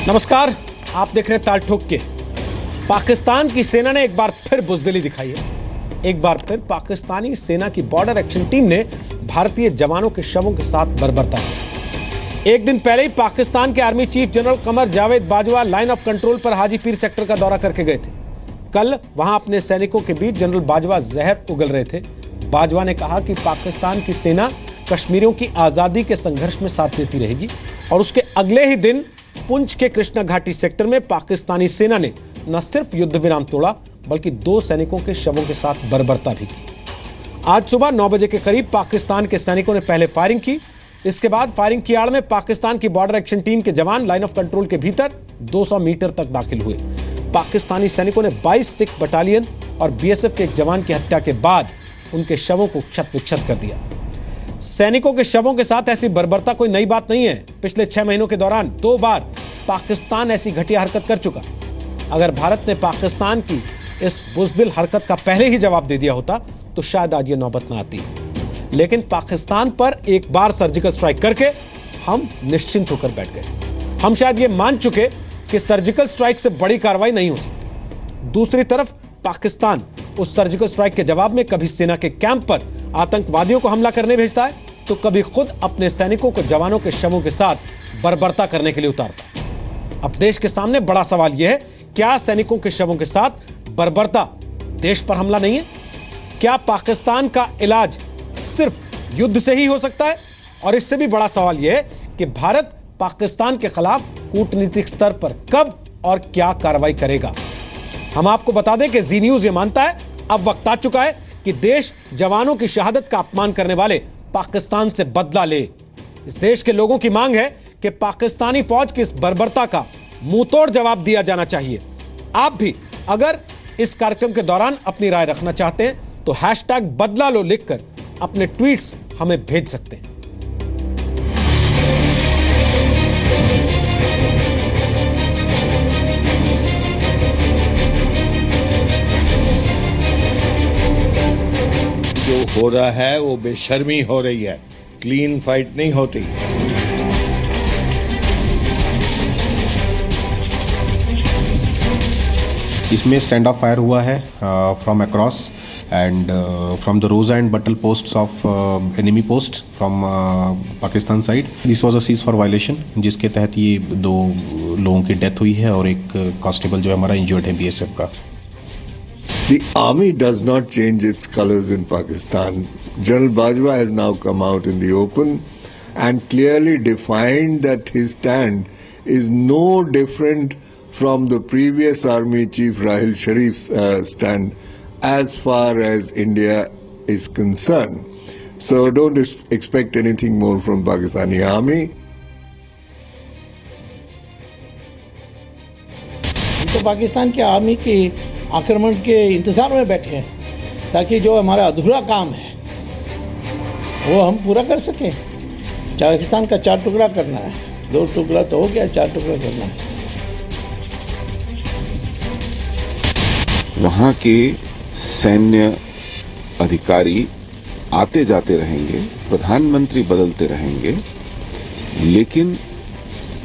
नमस्कार, आप देख रहे हैं ताल ठोक के। पाकिस्तान की सेना ने एक बार फिर बुजदिली दिखाई है। एक बार फिर पाकिस्तानी सेना की बॉर्डर एक्शन टीम ने भारतीय जवानों के शवों के साथ बर्बरता की। एक दिन पहले ही पाकिस्तान के army chief general Qamar Javed Bajwa line of control पर हाजीपीर सेक्टर का दौरा करके गए थे। कल वहां अपने सैनिकों के बीच जनरल बाजवा जहर उगल रहे थे। बाजवा ने कहा कि पाकिस्तान की सेना कश्मीरियों की आजादी के संघर्ष में साथ देती रहेगी और उसके अगले ही दिन पुंछ के कृष्णा घाटी सेक्टर में पाकिस्तानी सेना ने न सिर्फ युद्ध विराम तोड़ा बल्कि 2 सैनिकों के शवों के साथ बर्बरता भी की। आज सुबह 9 बजे के करीब पाकिस्तान के सैनिकों ने पहले फायरिंग की। इसके बाद फायरिंग की आड़ में पाकिस्तान की बॉर्डर एक्शन टीम के जवान लाइन ऑफ कंट्रोल के भीतर 200 मीटर तक दाखिल हुए। पाकिस्तानी सैनिकों ने 22 सिख बटालियन और बीएसएफ के एक जवान की हत्या के बाद उनके शवों को क्षत विक्षत कर दिया। सैनिकों के शवों के साथ ऐसी बर्बरता कोई नई बात नहीं है। पिछले 6 महीनों के दौरान 2 बार पाकिस्तान ऐसी घटिया हरकत कर चुका। अगर भारत ने पाकिस्तान की इस बुज़दिल हरकत का पहले ही जवाब दे दिया होता तो शायद आज ये नौबत ना आती। लेकिन पाकिस्तान पर एक बार सर्जिकल स्ट्राइक करके हम निश्चिंत होकर बैठ गए। हम शायद ये मान चुके कि सर्जिकल स्ट्राइक से बड़ी कार्रवाई नहीं हो सकती। दूसरी तरफ पाकिस्तान उस सर्जिकल स्ट्राइक के जवाब में कभी सेना के कैंप पर आतंकवादियों को हमला करने भेजता है तो कभी खुद अपने सैनिकों को जवानों के शवों के साथ बर्बरता करने के लिए उतारता है। अब देश के सामने बड़ा सवाल यह है, क्या सैनिकों के शवों के साथ बर्बरता देश पर हमला नहीं है? क्या पाकिस्तान का इलाज सिर्फ युद्ध से ही हो सकता है? और इससे भी बड़ा सवाल यह है कि भारत पाकिस्तान के खिलाफ कूटनीतिक स्तर पर कब और क्या कार्रवाई करेगा। हम आपको बता दें कि जी न्यूज ये मानता है अब वक्त आ चुका है कि देश जवानों की शहादत का अपमान करने वाले पाकिस्तान से बदला ले। इस देश के लोगों की मांग है कि पाकिस्तानी फौज की इस बर्बरता का मुंहतोड़ जवाब दिया जाना चाहिए। आप भी अगर इस कार्यक्रम के दौरान अपनी राय रखना चाहते हैं तो #बदला लो लिखकर अपने ट्वीट्स हमें भेज सकते हैं। जो हो रहा है वो बेशर्मी हो रही है, क्लीन फाइट नहीं होती। इसमें स्टैंड ऑफ फायर हुआ है from across and from the Roza and Battal posts of enemy post from Pakistan side. This was a cease fire violation जिसके तहत ये 2 लोगों की डेथ हुई है और एक कांस्टेबल जो हमारा इंजर्ड है बीएसएफ का। The army does not change its colors in Pakistan. General Bajwa has now come out in the open and clearly defined that his stand is no different from the previous army chief Rahil Sharif's stand as far as India is concerned. So don't expect anything more from Pakistani army. तो पाकिस्तान की army की आक्रमण के इंतज़ार में बैठे हैं ताकि जो हमारा अधूरा काम है वो हम पूरा कर सकें। पाकिस्तान का 4 टुकड़ा करना है, 2 टुकड़ा तो हो गया, 4 टुकड़ा करना है। वहाँ के सैन्य अधिकारी आते जाते रहेंगे, प्रधानमंत्री बदलते रहेंगे, लेकिन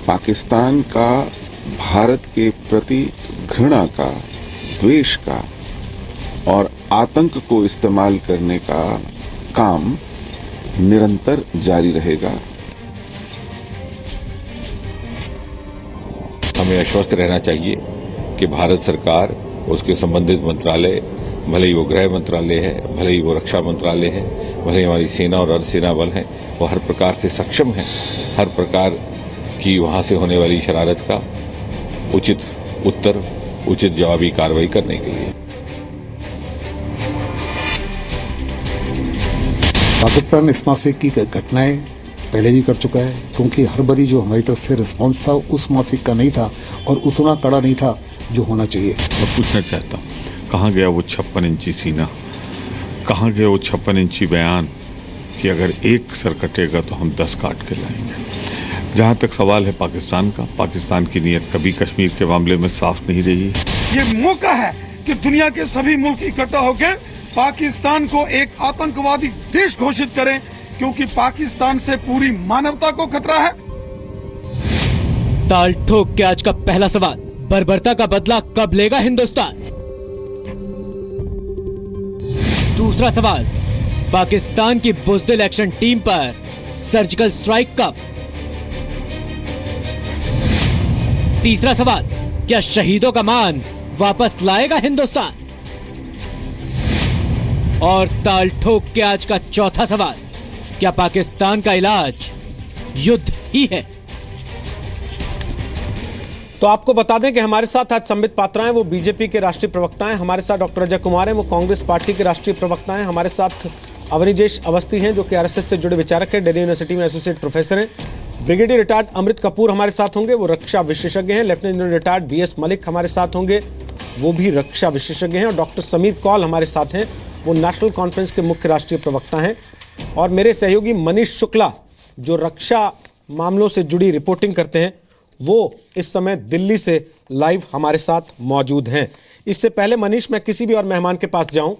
पाकिस्तान का भारत के प्रति घृणा का, द्वेष का और आतंक को इस्तेमाल करने का काम निरंतर जारी रहेगा। हमें आश्वस्त रहना चाहिए कि भारत सरकार, उसके संबंधित मंत्रालय, भले ही वो गृह मंत्रालय है, भले ही वो रक्षा मंत्रालय है, भले ही हमारी सेना और अर्धसेना बल है, वो हर प्रकार से सक्षम है हर प्रकार की वहां से होने वाली शरारत का उचित उत्तर, उचित जवाबी कार्रवाई करने के लिए। पाकिस्तान इस माफी की घटनाएं पहले भी कर चुका है क्योंकि हर बारी जो हमारी तरफ से रिस्पॉन्स था उस माफिक का नहीं था और उतना कड़ा नहीं था जो होना चाहिए। मैं पूछना चाहता हूँ, कहाँ गया वो 56 इंची सीना, कहाँ गया वो 56 इंची बयान कि अगर एक सर कटेगा तो हम 10 काट के लाएंगे। जहाँ तक सवाल है पाकिस्तान का, पाकिस्तान की नीयत कभी कश्मीर के मामले में साफ नहीं रही। ये मौका है कि दुनिया के सभी मुल्क इकट्ठा होकर पाकिस्तान को एक आतंकवादी देश घोषित करें, क्योंकि पाकिस्तान से पूरी मानवता को खतरा है। ताल ठोक के आज का पहला सवाल, बर्बरता का बदला कब लेगा हिंदुस्तान? दूसरा सवाल, पाकिस्तान की बुज़दिल एक्शन टीम पर सर्जिकल स्ट्राइक कब? तीसरा सवाल, क्या शहीदों का मान वापस लाएगा हिंदुस्तान? और ताल ठोक के आज का चौथा सवाल, क्या पाकिस्तान का इलाज युद्ध ही है? तो आपको बता दें कि हमारे साथ आज संबित पात्रा हैं, वो बीजेपी के राष्ट्रीय प्रवक्ता हैं। हमारे साथ डॉक्टर अजय कुमार हैं, वो कांग्रेस पार्टी के राष्ट्रीय प्रवक्ता हैं। हमारे साथ अवनीजेश अवस्थी हैं, जो कि आरएसएस से जुड़े विचारक हैं, दिल्ली यूनिवर्सिटी में एसोसिएट प्रोफेसर हैं। ब्रिगेडियर रिटायर्ड अमृत कपूर हमारे साथ होंगे, वो रक्षा विशेषज्ञ हैं। Lieutenant general retired BS Malik हमारे साथ होंगे, वो भी रक्षा विशेषज्ञ हैं। और डॉक्टर समीर कौल हमारे साथ हैं, वो नेशनल कॉन्फ्रेंस के मुख्य राष्ट्रीय प्रवक्ता हैं। और मेरे सहयोगी मनीष शुक्ला, जो रक्षा मामलों से जुड़ी रिपोर्टिंग करते हैं, वो इस समय दिल्ली से लाइव हमारे साथ मौजूद हैं। इससे पहले मनीष, मैं किसी भी और मेहमान के पास जाऊं,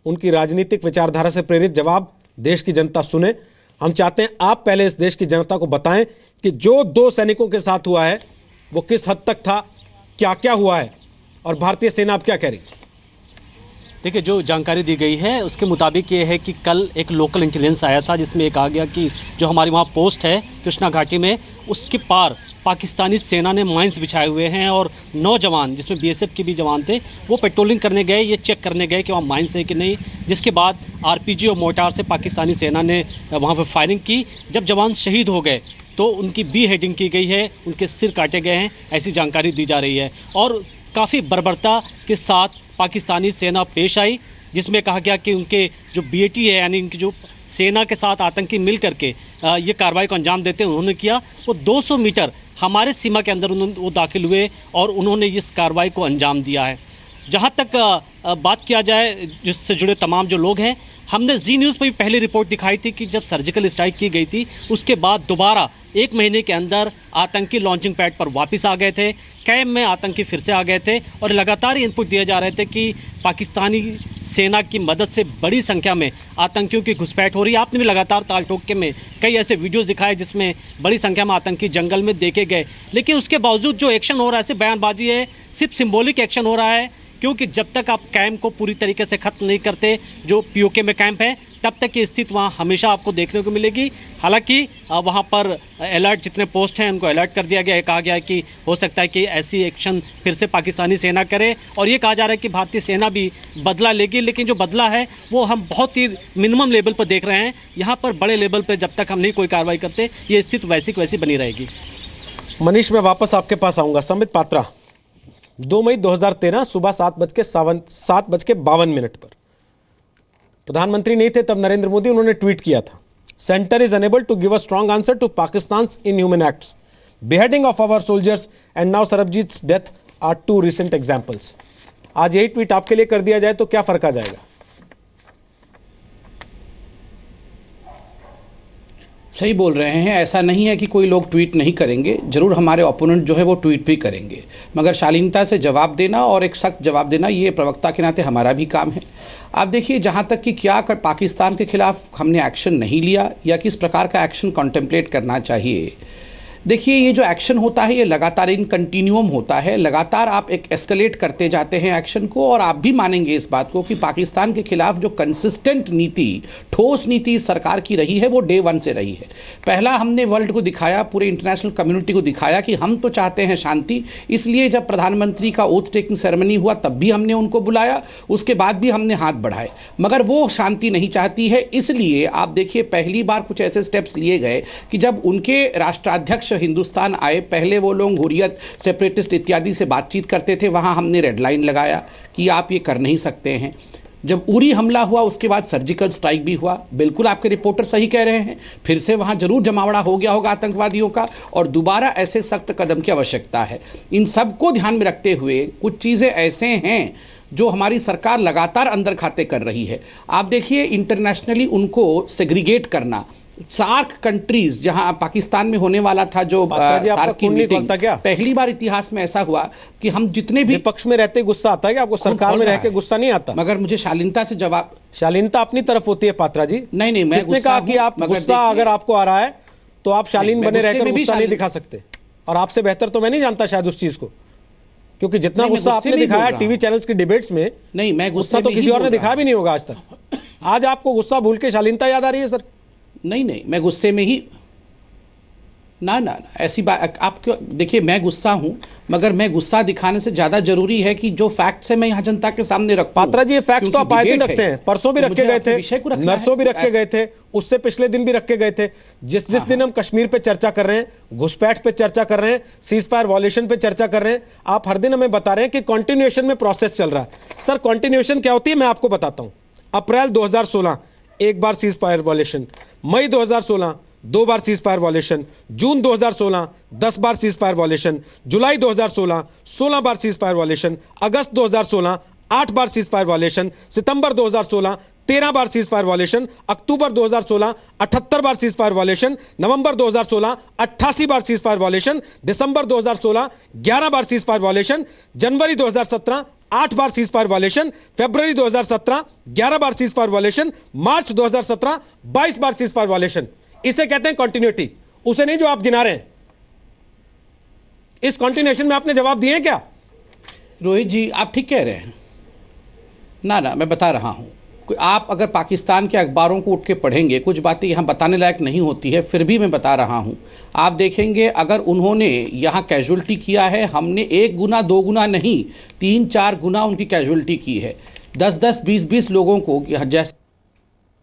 उनकी राजनीतिक विचारधारा से प्रेरित जवाब देश की जनता सुने। हम चाहते हैं आप पहले इस देश की जनता को बताएं कि जो 2 सैनिकों के साथ हुआ है वो किस हद तक था, क्या क्या हुआ है, और भारतीय सेना अब क्या कह रही है। देखिए, जो जानकारी दी गई है उसके मुताबिक ये है कि कल एक लोकल इंटेलिजेंस आया था, जिसमें एक आ गया कि जो हमारी वहाँ पोस्ट है कृष्णा घाटी में, उसके पार पाकिस्तानी सेना ने माइंस बिछाए हुए हैं। और 9 जवान, जिसमें बीएसएफ के भी जवान थे, वो पेट्रोलिंग करने गए, ये चेक करने गए कि वहाँ माइंस है कि नहीं। जिसके बाद आरपीजी और मोर्टार से पाकिस्तानी सेना ने वहाँ पर फायरिंग की। जब जवान शहीद हो गए तो उनकी बी हेडिंग की गई है, उनके सिर काटे गए हैं, ऐसी जानकारी दी जा रही है। और काफ़ी बर्बरता के साथ पाकिस्तानी सेना पेश आई, जिसमें कहा गया कि उनके जो बीएटी है, यानी उनकी जो सेना के साथ आतंकी मिल करके ये कार्रवाई को अंजाम देते हैं, उन्होंने किया। वो 200 मीटर हमारे सीमा के अंदर वो दाखिल हुए और उन्होंने इस कार्रवाई को अंजाम दिया है। जहाँ तक बात किया जाए जिससे जुड़े तमाम जो लोग हैं, हमने जी न्यूज़ पर भी पहले रिपोर्ट दिखाई थी कि जब सर्जिकल स्ट्राइक की गई थी, उसके बाद दोबारा 1 महीने के अंदर आतंकी लॉन्चिंग पैड पर वापस आ गए थे, कैम्प में आतंकी फिर से आ गए थे। और लगातार इनपुट दिए जा रहे थे कि पाकिस्तानी सेना की मदद से बड़ी संख्या में आतंकियों की घुसपैठ हो रही है। आपने भी लगातार ताल ठोक में कई ऐसे वीडियोस दिखाए जिसमें बड़ी संख्या में आतंकी जंगल में देखे गए। लेकिन उसके बावजूद जो एक्शन हो रहा है, सिर्फ बयानबाजी है, सिर्फ सिंबॉलिक एक्शन हो रहा है, क्योंकि जब तक आप कैंप को पूरी तरीके से ख़त्म नहीं करते, जो पीओके में कैंप है, तब तक की स्थिति वहाँ हमेशा आपको देखने को मिलेगी। हालांकि वहाँ पर अलर्ट, जितने पोस्ट हैं उनको अलर्ट कर दिया गया है। कहा गया है कि हो सकता है कि ऐसी एक्शन फिर से पाकिस्तानी सेना करे, और ये कहा जा रहा है कि भारतीय सेना भी बदला लेगी। लेकिन जो बदला है वो हम बहुत ही मिनिमम लेवल पर देख रहे हैं। यहाँ पर बड़े लेवल पर जब तक हम नहीं कोई कार्रवाई करते, ये स्थिति वैसी की वैसी बनी रहेगी। मनीष, मैं वापस आपके पास आऊँगा। संबित पात्रा, 2 मई 2013 सुबह 7:52 पर प्रधानमंत्री नहीं थे तब नरेंद्र मोदी, उन्होंने ट्वीट किया था, centre is unable to give a strong answer to Pakistan's inhuman acts, beheading of our soldiers and now Sarabjit's death are 2 recent examples। आज यही ट्वीट आपके लिए कर दिया जाए तो क्या फर्क आ जाएगा? सही बोल रहे हैं। ऐसा नहीं है कि कोई लोग ट्वीट नहीं करेंगे, जरूर हमारे ओपोनेंट जो है वो ट्वीट भी करेंगे, मगर शालीनता से जवाब देना और एक सख्त जवाब देना, ये प्रवक्ता के नाते हमारा भी काम है। आप देखिए, जहाँ तक कि क्या पाकिस्तान के खिलाफ हमने एक्शन नहीं लिया या किस प्रकार का एक्शन कॉन्टेम्पलेट करना चाहिए, देखिए ये जो एक्शन होता है ये लगातार इन कंटिन्यूम होता है। लगातार आप एक एस्केलेट करते जाते हैं एक्शन को, और आप भी मानेंगे इस बात को कि पाकिस्तान के खिलाफ जो कंसिस्टेंट नीति, ठोस नीति सरकार की रही है वो डे 1 से रही है। पहला हमने वर्ल्ड को दिखाया, पूरे इंटरनेशनल कम्युनिटी को दिखाया कि हम तो चाहते हैं शांति, इसलिए जब प्रधानमंत्री का ओथ टेकिंग सेरेमनी हुआ तब भी हमने उनको बुलाया, उसके बाद भी हमने हाथ बढ़ाए, मगर वो शांति नहीं चाहती है। इसलिए आप देखिए, पहली बार कुछ ऐसे स्टेप्स लिए गए कि जब उनके राष्ट्राध्यक्ष हिंदुस्तान आए, पहले वो लोग हुर्रियत, सेपरेटिस्ट इत्यादि से बातचीत करते थे, वहाँ हमने रेड लाइन लगाया कि आप ये कर नहीं सकते हैं। जब उरी हमला हुआ उसके बाद सर्जिकल स्ट्राइक भी हुआ, बिल्कुल आपके रिपोर्टर सही कह रहे हैं, फिर से वहाँ जरूर जमावड़ा हो गया होगा आतंकवादियों का, और दोबारा ऐसे सख्त कदम की आवश्यकता है। इन सब को ध्यान में रखते हुए कुछ चीज़ें ऐसे हैं जो हमारी सरकार लगातार अंदर खाते कर रही है। आप देखिए, इंटरनेशनली उनको सेग्रीगेट करना, सार्क कंट्रीज जहां पाकिस्तान में होने वाला था जो सार्क की मीटिंग, पहली बार इतिहास में ऐसा हुआ कि हम जितने भी विपक्ष में रहते गुस्सा आता है कि आपको सरकार में रह के गुस्सा नहीं आता? मगर मुझे शालीनता से जवाब, शालीनता अपनी तरफ होती है पात्रा जी। नहीं नहीं, मैं किसने कहा कि आप गुस्सा अगर आपको आ रहा है तो आप शालीन बने रहकर गुस्सा नहीं दिखा सकते? और आपसे बेहतर तो मैं नहीं जानता शायद उस चीज को, क्योंकि जितना नहीं, मैं गुस्सा गुस्से आपने में ही दिखाया बोल टीवी रहा चैनल्स की डिबेट्स में, नहीं, मैं गुस्सा गुस्से तो में किसी ही और ने बोल दिखाया रहा भी नहीं होगा आज तक। आज आपको गुस्सा भूल के शालीनता याद आ रही है सर? नहीं, मैं गुस्से में ही ना ऐसी बात आप क्यों, देखिए मैं गुस्सा हूं, मगर मैं गुस्सा दिखाने से ज्यादा जरूरी है कि जो फैक्ट्स है मैं यहाँ जनता के सामने रखूं। पात्रा जी, ये फैक्ट्स तो आप आए दिन रखते हैं, परसों भी तो रखे मुझे गए अपने थे, विषय को रखना नरसों भी है। रखे गए थे, उससे पिछले दिन भी रखे गए थे। जिस दिन हम कश्मीर पे चर्चा कर रहे हैं, घुसपैठ पे चर्चा कर रहे हैं, सीज फायर वॉल्यूशन पे चर्चा कर रहे हैं, आप हर दिन हमें बता रहे हैं कि कॉन्टिन्यूएशन में प्रोसेस चल रहा है। सर कॉन्टिन्यूएशन क्या होती है मैं आपको बताता हूं। अप्रैल 2016 एक बार सीज फायर वॉल्यूशन, मई 2016 2 बार सीज फायर वॉल्यूशन, जून 2016 10 बार सीज फायर वॉल्यूशन, जुलाई 2016 16 बार सीज फायर वॉल्यूशन, अगस्त 2016 8 बार सीज फायर वॉल्यूशन, सितंबर 2016 13 बार सीज फायर वॉल्यूशन, अक्टूबर 2016 78 बार सीज फायर वॉल्यूशन, नवंबर 2016 88 बार सीज फायर वॉल्यूशन, दिसंबर 2016 11 बार सीज फायर वॉल्यूशन, जनवरी 2017 8 बार सीज फायर वॉल्यूशन, फरवरी 2017 11 बार cease fire violation, मार्च 2017 22 बार cease fire violation. इसे कहते हैं continuity, उसे नहीं जो आप गिना रहे हैं। इस कंटिन्यूएशन में आपने जवाब दिए हैं क्या? रोहित जी आप ठीक कह रहे हैं ना, मैं बता रहा हूं। आप अगर पाकिस्तान के अखबारों को उठ के पढ़ेंगे, कुछ बातें यहाँ बताने लायक नहीं होती है, फिर भी मैं बता रहा हूँ। आप देखेंगे अगर उन्होंने यहाँ कैजुअल्टी किया है, हमने 1 गुना 2 गुना नहीं 3-4 गुना उनकी कैजुअल्टी की है। 10-10 20-20 लोगों को, जैसे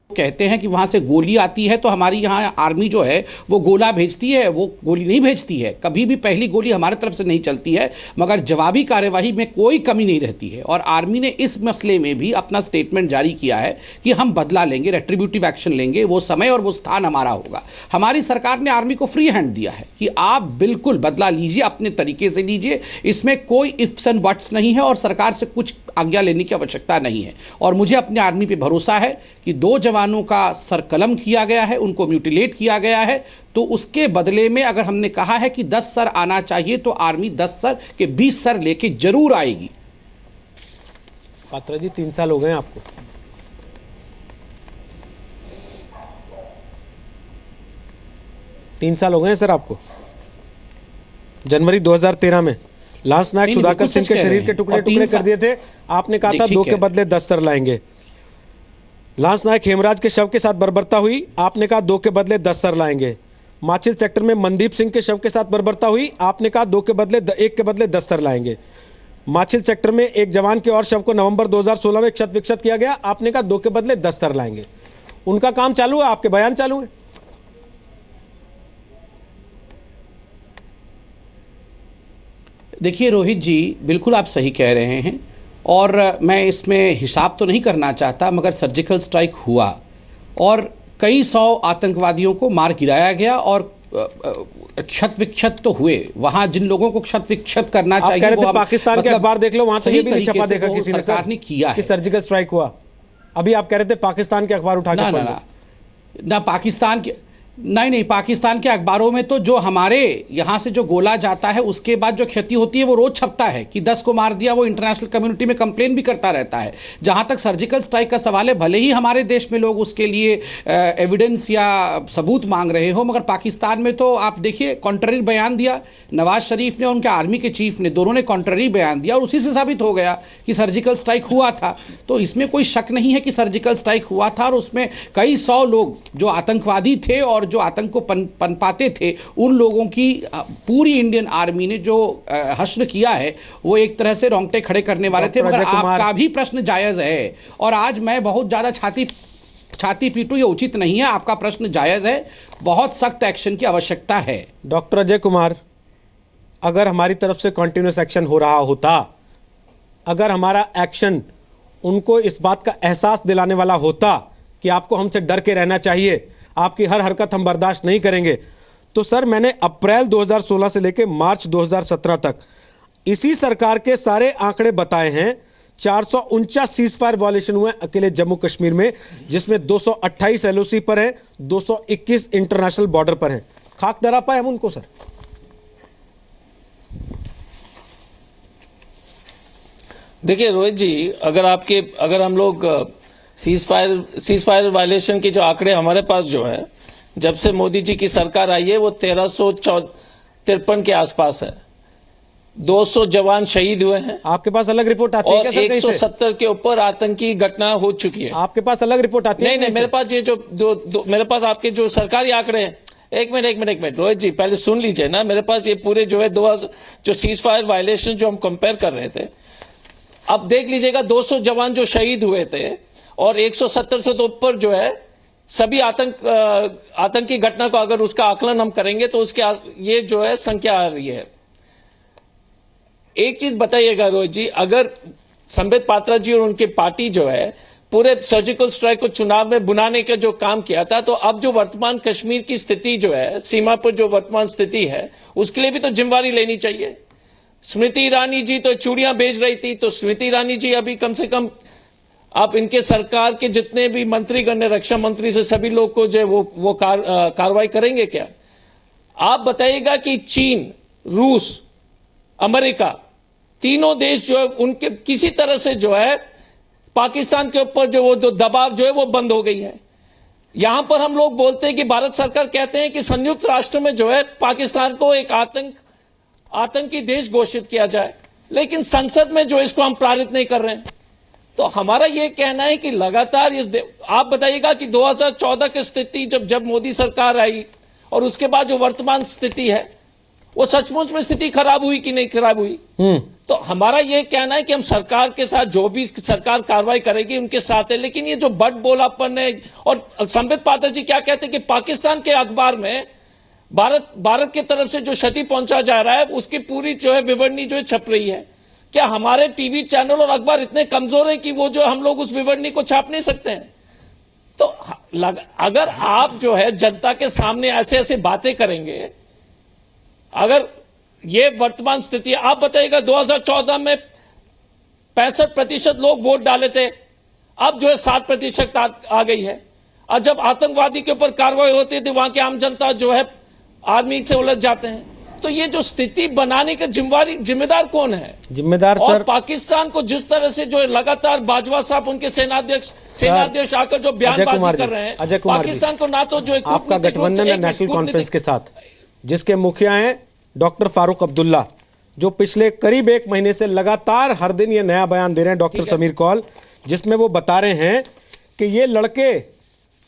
कहते हैं कि वहाँ से गोली आती है तो हमारी यहाँ आर्मी जो है वो गोला भेजती है, वो गोली नहीं भेजती है। कभी भी पहली गोली हमारे तरफ से नहीं चलती है, मगर जवाबी कार्यवाही में कोई कमी नहीं रहती है। और आर्मी ने इस मसले में भी अपना स्टेटमेंट जारी किया है कि हम बदला लेंगे, रेट्रीब्यूटिव एक्शन लेंगे, वो समय और वो स्थान हमारा होगा। हमारी सरकार ने आर्मी को फ्री हैंड दिया है कि आप बिल्कुल बदला लीजिए, अपने तरीके से लीजिए, इसमें कोई इफ्स एंड बट्स नहीं है और सरकार से कुछ आज्ञा लेने की आवश्यकता नहीं है। और मुझे अपने आर्मी पे भरोसा है कि 2 जवानों का सर कलम किया गया है, उनको म्यूटिलेट किया गया है, तो उसके बदले में अगर हमने कहा है कि 10 सर आना चाहिए तो आर्मी 10 सर के 20 सर लेके जरूर आएगी। पात्रा जी 3 साल हो गए आपको, तीन साल हो गए सर आपको। जनवरी 2013 में लांस नायक सुधाकर सिंह के शरीर के टुकड़े टुकड़े कर दिए थे, आपने कहा था 2 के बदले 10 सर लाएंगे। लांस नायक हेमराज के शव के साथ बर्बरता हुई, आपने कहा 2 के बदले 10 सर लाएंगे। माछिल सेक्टर में मनदीप सिंह के शव के साथ बर्बरता हुई, आपने कहा 1 के बदले 10 सर लाएंगे। माछिल सेक्टर में एक जवान के और शव को नवंबर 2016 में क्षत विक्षत किया गया, आपने कहा 2 के बदले 10 सर लाएंगे। उनका काम चालू है, आपके बयान चालू है। देखिए रोहित जी, बिल्कुल आप सही कह रहे हैं और मैं इसमें हिसाब तो नहीं करना चाहता, मगर सर्जिकल स्ट्राइक हुआ और कई 100 आतंकवादियों को मार गिराया गया और क्षत विक्षत तो हुए। वहां जिन लोगों को क्षत विक्षत करना चाहिए वो पाकिस्तान के अखबार देख लो, वहां तो ये भी नहीं छपा देखा किसी ने सरकार ने किया कि सर्जिकल स्ट्राइक हुआ। अभी आप कह रहे थे पाकिस्तान के अखबार उठा के ना पाकिस्तान के नहीं, पाकिस्तान के अखबारों में तो जो हमारे यहाँ से जो गोला जाता है उसके बाद जो क्षति होती है वो रोज छपता है कि 10 को मार दिया। वो इंटरनेशनल कम्युनिटी में कंप्लेन भी करता रहता है। जहाँ तक सर्जिकल स्ट्राइक का सवाल है, भले ही हमारे देश में लोग उसके लिए एविडेंस या सबूत मांग रहे हो, मगर पाकिस्तान में तो आप देखिए कॉन्ट्ररी बयान दिया नवाज शरीफ ने और उनके आर्मी के चीफ ने, दोनों ने कॉन्ट्ररी बयान दिया और उसी से साबित हो गया कि सर्जिकल स्ट्राइक हुआ था। तो इसमें कोई शक नहीं है कि सर्जिकल स्ट्राइक हुआ था और उसमें कई 100 लोग जो आतंकवादी थे और जो आतंक को पनपाते थे, उन लोगों की पूरी इंडियन आर्मी ने जो हश्र किया है वो एक तरह से रोंगटे खड़े करने वाले थे। मगर आपका भी प्रश्न जायज है और आज मैं बहुत ज्यादा छाती पीटूं, ये उचित नहीं है। आपका प्रश्न जायज है, बहुत सख्त एक्शन की आवश्यकता है। डॉक्टर अजय कुमार, अगर हमारी तरफ से कॉन्टिन्यूस एक्शन हो रहा होता, अगर हमारा एक्शन उनको इस बात का एहसास दिलाने वाला होता कि आपको हमसे डर के रहना चाहिए, आपकी हर हरकत हम बर्दाश्त नहीं करेंगे, तो सर मैंने अप्रैल 2016 से लेकर मार्च 2017 तक इसी सरकार के सारे आंकड़े बताए हैं। 449 सीज फायर वॉल्यूशन हुए अकेले जम्मू कश्मीर में, जिसमें 228 एलओसी पर है, 221 इंटरनेशनल बॉर्डर पर हैं। खाक डरा पाए हम उनको सर? देखिए रोहित जी, अगर हम लोग सीज फायर वायलेशन के जो आंकड़े हमारे पास जो है, जब से मोदी जी की सरकार आई है वो 53 के आसपास है। 200 जवान शहीद हुए हैं। आपके पास अलग रिपोर्ट आती है और क्या सर? 170 के ऊपर आतंकी घटना हो चुकी है। आपके पास अलग रिपोर्ट आती है? नहीं, मेरे पास ये जो मेरे पास आपके जो सरकारी आंकड़े हैं। एक मिनट रोहित जी, पहले सुन लीजिए ना। मेरे पास ये पूरे जो है जो सीज फायर वायलेशन जो हम कंपेयर कर रहे थे, अब देख लीजिएगा 200 जवान जो शहीद हुए थे और 170 से तो ऊपर जो है सभी आतंकी घटना को अगर उसका आकलन हम करेंगे तो उसके ये जो है संख्या आ रही है। एक चीज बताइएगा रोहित जी, अगर संबित पात्रा जी और उनकी पार्टी जो है पूरे सर्जिकल स्ट्राइक को चुनाव में बुनाने का जो काम किया था, तो अब जो वर्तमान कश्मीर की स्थिति जो है, सीमा पर जो वर्तमान स्थिति है, उसके लिए भी तो जिम्मेवारी लेनी चाहिए। स्मृति ईरानी जी तो चूड़ियां बेच रही थी, तो स्मृति ईरानी जी अभी कम से कम आप इनके सरकार के जितने भी मंत्रीगण है, रक्षा मंत्री से सभी लोग को जो है वो कार्रवाई करेंगे क्या? आप बताइएगा कि चीन, रूस, अमेरिका, तीनों देश जो है उनके किसी तरह से जो है पाकिस्तान के ऊपर जो दबाव जो है वो बंद हो गई है। यहां पर हम लोग बोलते हैं कि भारत सरकार कहते हैं कि संयुक्त राष्ट्र में जो है पाकिस्तान को एक आतंकी देश घोषित किया जाए, लेकिन संसद में जो इसको हम पारित नहीं कर रहे हैं। तो हमारा यह कहना है कि लगातार आप बताइएगा कि 2014 की स्थिति जब मोदी सरकार आई और उसके बाद जो वर्तमान स्थिति है, वो सचमुच में स्थिति खराब हुई कि नहीं खराब हुई? तो हमारा यह कहना है कि हम सरकार के साथ जो भी सरकार कार्रवाई करेगी उनके साथ है, लेकिन ये जो बट बोलापन है, और संबित पात्रा जी क्या कहते हैं कि पाकिस्तान के अखबार में भारत की तरफ से जो क्षति पहुंचा जा रहा है उसकी पूरी जो है विवरणी जो है छप रही है। क्या हमारे टीवी चैनल और अखबार इतने कमजोर है कि वो जो हम लोग उस विवरणी को छाप नहीं सकते हैं? तो अगर आप जो है जनता के सामने ऐसे ऐसे बातें करेंगे, अगर ये वर्तमान स्थिति, आप बताइएगा 2014 में 65% लोग वोट डाले थे, अब जो है 7% आ गई है। और जब आतंकवादी के ऊपर कार्रवाई होती थी, वहां की आम जनता जो है आर्मी से उलझ जाते हैं। तो ये जो स्थिति बनाने का जिम्मेदार कौन है? जिम्मेदार और सर, पाकिस्तान को जिस तरह से जो है लगातार बाजवा साहब उनके सेनाध्यक्ष आकर जो बयानबाजी कर रहे हैं, पाकिस्तान को ना तो जो है आपका गठबंधन है नेशनल कॉन्फ्रेंस के साथ, जिसके मुखिया हैं डॉक्टर फारूक अब्दुल्ला, जो पिछले करीब 1 महीने से लगातार हर दिन ये नया बयान दे रहे हैं, डॉक्टर समीर कौल, जिसमें वो बता रहे हैं कि ये लड़के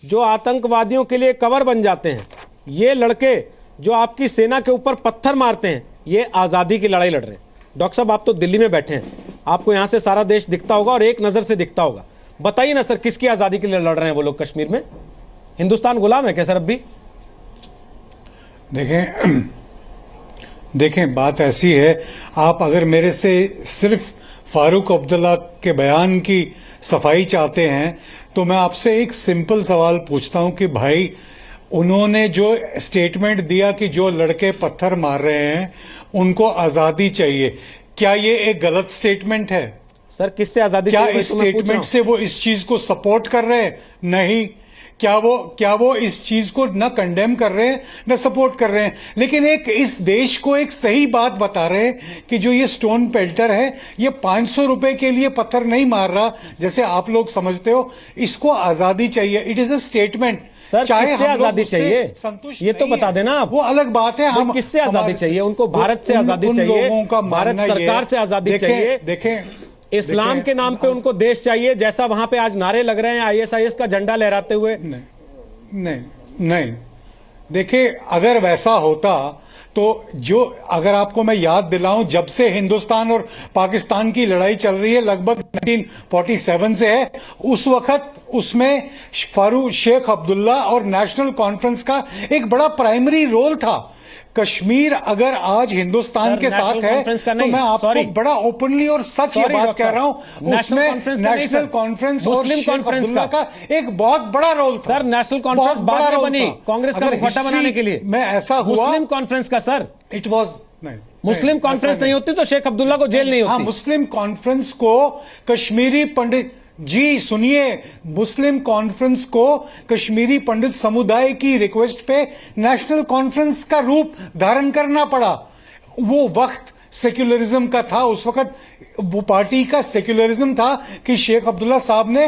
जो आतंकवादियों के लिए कवर बन जाते हैं, ये लड़के जो आपकी सेना के ऊपर पत्थर मारते हैं, ये आज़ादी की लड़ाई लड़ रहे हैं। डॉक्टर साहब, आप तो दिल्ली में बैठे हैं, आपको यहां से सारा देश दिखता होगा और एक नज़र से दिखता होगा। बताइए ना सर, किसकी आज़ादी के लिए लड़ रहे हैं वो लोग कश्मीर में? हिंदुस्तान गुलाम है क्या सर अब भी? देखें, बात ऐसी है, आप अगर मेरे से सिर्फ फारूक अब्दुल्ला के बयान की सफाई चाहते हैं तो मैं आपसे एक सिंपल सवाल पूछता हूं कि भाई, उन्होंने जो स्टेटमेंट दिया कि जो लड़के पत्थर मार रहे हैं उनको आज़ादी चाहिए, क्या ये एक गलत स्टेटमेंट है? सर, किससे आज़ादी क्या चाहिए? इस स्टेटमेंट से वो इस चीज को सपोर्ट कर रहे हैं? नहीं। क्या वो इस चीज को न कंडेम कर रहे हैं न सपोर्ट कर रहे हैं, लेकिन एक इस देश को एक सही बात बता रहे हैं कि जो ये स्टोन पेल्टर है, ये 500 रुपए के लिए पत्थर नहीं मार रहा जैसे आप लोग समझते हो। इसको आजादी चाहिए, it is a statement. Sir, किससे आजादी चाहिए ये तो बता देना आप। वो अलग बात है। हम किससे आजादी चाहिए? उनको भारत से आजादी चाहिए, भारत सरकार से आजादी चाहिए। देखें, इस्लाम के नाम पे उनको देश चाहिए, जैसा वहां पे आज नारे लग रहे हैं आईएसआईएस का झंडा लहराते हुए। नहीं। देखिए, अगर वैसा होता तो अगर आपको मैं याद दिलाऊं, जब से हिंदुस्तान और पाकिस्तान की लड़ाई चल रही है, लगभग 1947 से है, उस वक्त उसमें फारूक शेख अब्दुल्ला और नेशनल कॉन्फ्रेंस का एक बड़ा प्राइमरी रोल था। कश्मीर अगर आज हिंदुस्तान के साथ है तो मैं आपको बड़ा ओपनली और सच ये बात कह रहा हूं, उसमें नेशनल कॉन्फ्रेंस और मुस्लिम कॉन्फ्रेंस का एक बहुत बड़ा रोल था। सर, नेशनल कॉन्फ्रेंस बाद में बनी कांग्रेस का मुखौटा बनाने के लिए। मैं ऐसा हुआ मुस्लिम कॉन्फ्रेंस का सर, इट वाज नहीं, मुस्लिम कॉन्फ्रेंस नहीं होती तो शेख अब्दुल्ला को जेल नहीं होती। मुस्लिम कॉन्फ्रेंस को कश्मीरी पंडित जी सुनिए, मुस्लिम कॉन्फ्रेंस को कश्मीरी पंडित समुदाय की रिक्वेस्ट पे नेशनल कॉन्फ्रेंस का रूप धारण करना पड़ा। वो वक्त सेक्युलरिज्म का था, उस वक्त वो पार्टी का सेक्युलरिज्म था कि शेख अब्दुल्ला साहब ने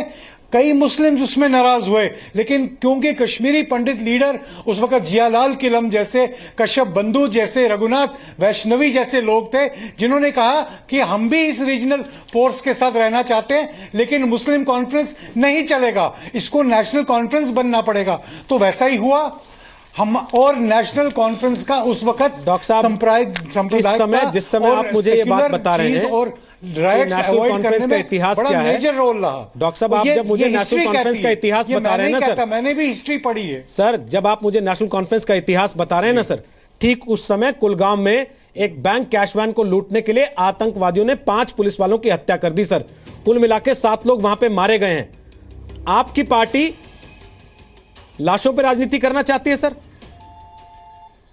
कई मुस्लिम्स उसमें नाराज हुए, लेकिन क्योंकि कश्मीरी पंडित लीडर उस वक्त जियालाल किलम जैसे, कश्यप बंधु जैसे, रघुनाथ वैष्णवी जैसे लोग थे जिन्होंने कहा कि हम भी इस रीजनल फोर्स के साथ रहना चाहते हैं, लेकिन मुस्लिम कॉन्फ्रेंस नहीं चलेगा, इसको नेशनल कॉन्फ्रेंस बनना पड़ेगा। तो वैसा ही हुआ। हम और नेशनल कॉन्फ्रेंस का उस वक्त डॉक्टर साहब संप्रदाय जिस समय आप मुझे ये बात बता रहे हैं और नेशनल कॉन्फ्रेंस का इतिहास क्या है, मेजर रोल रहा। डॉक्टर साहब आप जब मुझे नेशनल कॉन्फ्रेंस का इतिहास बता रहे हैं ना सर, मैंने भी हिस्ट्री पढ़ी है सर, जब आप मुझे नेशनल कॉन्फ्रेंस का इतिहास बता रहे हैं ना सर, ठीक उस समय कुलगाम में एक बैंक कैश वैन को लूटने के लिए आतंकवादियों ने 5 पुलिस वालों की हत्या कर दी सर। कुल मिला के 7 लोग वहां पे मारे गए हैं। आपकी पार्टी लाशों पर राजनीति करना चाहती है सर,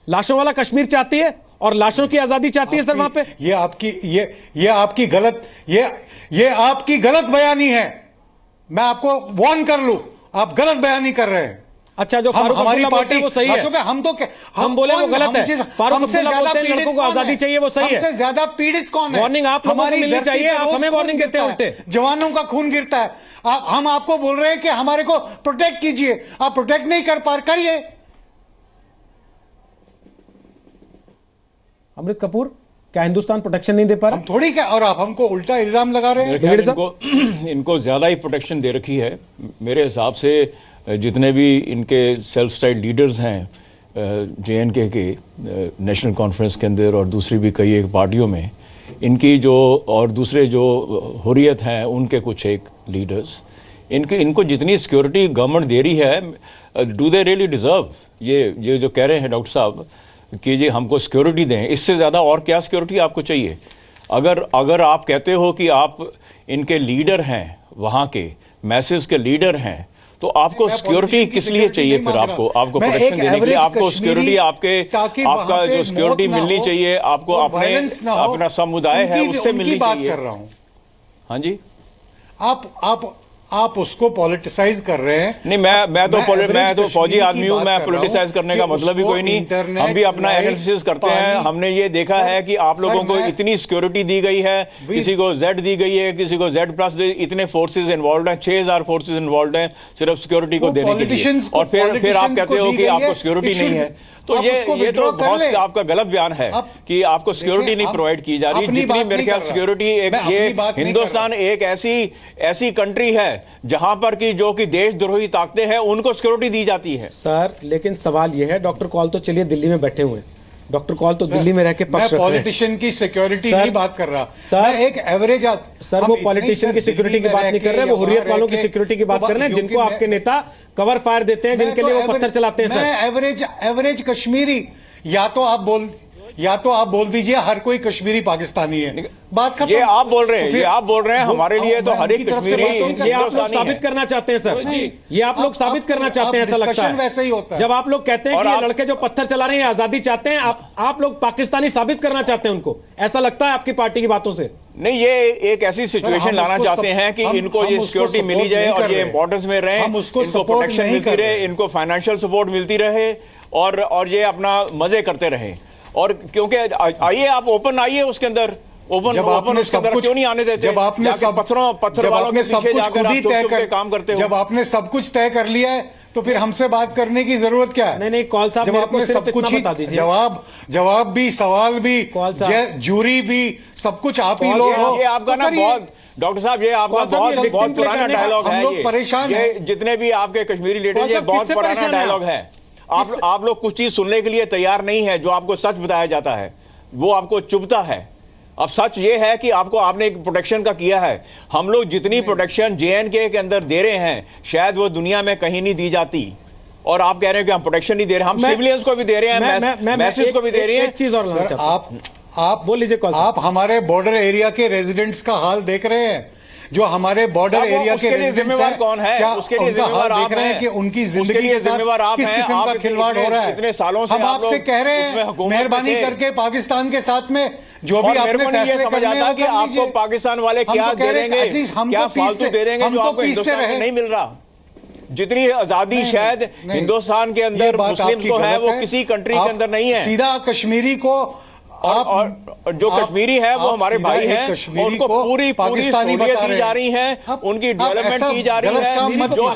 लाशों वाला कश्मीर चाहती है और लाशों की आजादी चाहती है सर वहां पे। ये आपकी गलत बयानी है। मैं आपको वार्न कर लूं, आप गलत बयानी कर रहे हैं। अच्छा, जो फारूक अब्दुल्ला बोलते हैं वो सही है, हम बोले वो गलत है। फारूक अब्दुल्ला बोलते हैं लड़कों को आजादी चाहिए, वो सही है। हमसे ज्यादा पीड़ित कौन है? वार्निंग आप लोगों को मिलनी चाहिए, आप हमें वार्निंग देते हैं उल्टे। जवानों का खून गिरता है, हम आपको बोल रहे हैं कि हमारे को प्रोटेक्ट कीजिए, आप प्रोटेक्ट नहीं कर पा रहे, करिए। अमृत कपूर, क्या हिंदुस्तान प्रोटेक्शन नहीं दे पा रहा? हम थोड़ी क्या, और आप हमको उल्टा इल्जाम लगा रहे हैं। इनको ज्यादा ही प्रोटेक्शन दे रखी है मेरे हिसाब से। जितने भी इनके सेल्फ स्टाइल्ड लीडर्स हैं JNK के नेशनल कॉन्फ्रेंस के अंदर और दूसरी भी कई एक पार्टियों में, इनकी जो और दूसरे जो हुर्रियत हैं उनके कुछ एक लीडर्स, इनको जितनी सिक्योरिटी गवर्नमेंट दे रही है, डू दे रियली डिजर्व? ये जो कह रहे हैं डॉक्टर साहब कि जी हमको सिक्योरिटी दें, इससे ज़्यादा और क्या सिक्योरिटी आपको चाहिए? अगर आप कहते हो कि आप इनके लीडर हैं, वहाँ के मैसेज के लीडर हैं, तो आपको सिक्योरिटी किस लिए चाहिए? फिर आपको प्रोटेक्शन देने के लिए आपको सिक्योरिटी आपका जो सिक्योरिटी मिलनी चाहिए आपको अपना समुदाय है उससे मिलनी चाहिए। हाँ जी, आप उसको पॉलिटिसाइज कर रहे हैं। नहीं, मैं तो फौजी आदमी हूं, मैं पॉलिटिसाइज करने का मतलब ही कोई नहीं। हम भी अपना एनालिसिस करते हैं। हमने ये देखा है कि आप लोगों को इतनी सिक्योरिटी दी गई है, किसी को Z दी गई है, किसी को Z+, इतने फोर्सेस इन्वॉल्व हैं, 6000 फोर्सेस इन्वॉल्व हैं सिर्फ सिक्योरिटी को देने के लिए, और फिर आप कहते हो कि आपको सिक्योरिटी नहीं है। तो ये तो बहुत आपका गलत बयान है कि आपको सिक्योरिटी नहीं प्रोवाइड की जा रही। जितनी मेरे ख्याल सिक्योरिटी, ये हिंदुस्तान एक ऐसी कंट्री है जहां पर कि जो कि देशद्रोही ताकतें हैं उनको सिक्योरिटी दी जाती है। सर, लेकिन सवाल यह है, डॉक्टर कौल तो चलिए दिल्ली में बैठे हुए हैं, डॉक्टर कौल तो दिल्ली में रह के पक्ष रख रहे हैं। पॉलिटिशियन की सिक्योरिटी नहीं बात कर रहा सर, एक एवरेज सर, वो पॉलिटिशियन की सिक्योरिटी की बात नहीं कर रहे, वो हुर्रियत वालों की सिक्योरिटी की बात कर रहे हैं, जिनको आपके नेता कवर फायर देते हैं, जिनके लिए वो पत्थर चलाते हैं। सर, एवरेज कश्मीरी, या तो आप बोल दीजिए हर कोई कश्मीरी पाकिस्तानी है, बात खत्म। ये आप बोल रहे हैं, हमारे लिए तो हर एक कश्मीरी। ये आप लोग साबित करना चाहते हैं सर, ये आप लोग साबित करना चाहते हैं, ऐसा लगता है वैसे ही होता है। जब आप लोग कहते हैं कि ये लड़के जो पत्थर चला रहे हैं आजादी चाहते हैं, आप लोग पाकिस्तानी साबित करना चाहते हैं उनको, ऐसा लगता है आपकी पार्टी की बातों से? नहीं, ये एक ऐसी सिचुएशन लाना चाहते हैं कि इनको ये सिक्योरिटी मिली जाए और ये इंपॉर्टेंस में रहे, इनको प्रोटेक्शन मिलती रहे, इनको फाइनेंशियल सपोर्ट मिलती रहे, और ये अपना मजे करते रहे। और क्योंकि आइए, आप ओपन आइए उसके अंदर, ओपन उसके अंदर क्यों नहीं आने देते? जब आपने पत्थर वालों के पीछे जाकर आप चुप-चुप काम करते हो। जब आपने सब कुछ तय कर लिया है तो फिर हमसे बात करने की जरूरत क्या है? नहीं, कौल साहब, मेरे को सिर्फ इतना बता दीजिए। जवाब भी, सवाल भी, जूरी भी, सब कुछ आप ही लोग हो। ये आपका ना बहुत, डॉक्टर साहब, ये आपका बहुत पुराना डायलॉग है। हम लोग परेशान हैं। जितने भी आपके कश्मीरी लीडर, ये बहुत पुराना डायलॉग है। आप लोग कुछ चीज सुनने के लिए तैयार नहीं है। जो आपको सच बताया जाता है वो आपको चुभता है। अब सच ये है कि आपने एक प्रोटेक्शन का किया है। हम लोग जितनी प्रोटेक्शन JNK के अंदर दे रहे हैं, शायद वो दुनिया में कहीं नहीं दी जाती। और आप कह रहे हैं कि हम प्रोटेक्शन नहीं दे रहे, हम सिविलियंस को भी दे रहे हैं, मैसेज को भी दे रहे हैं। एक चीज और आप बोल लीजिए, आप हमारे बॉर्डर एरिया के रेजिडेंट्स का हाल देख रहे हैं। जो हमारे बॉर्डर एरिया के जिम्मेवार कौन है? उसके लिए जिम्मेवार आप हैं कि उनकी जिंदगी के साथ किस किस्म का खिलवाड़ हो रहा है। इतने सालों से हम आपसे कह रहे हैं, मेहरबानी करके पाकिस्तान के साथ में जो भी आपने फैसले समझ आता कि आपको पाकिस्तान वाले क्या दे देंगे, क्या फालतू दे देंगे जो आपको हिंदुस्तान में नहीं मिल रहा। जितनी आजादी शायद हिंदुस्तान के अंदर मुस्लिम्स को है, वो किसी कंट्री के अंदर नहीं है। सीधा कश्मीरी को और जो कश्मीरी है वो हमारे भाई हैं, उनको पूरी सहूलियत दी जा रही है, उनकी डेवलपमेंट की जा रही है,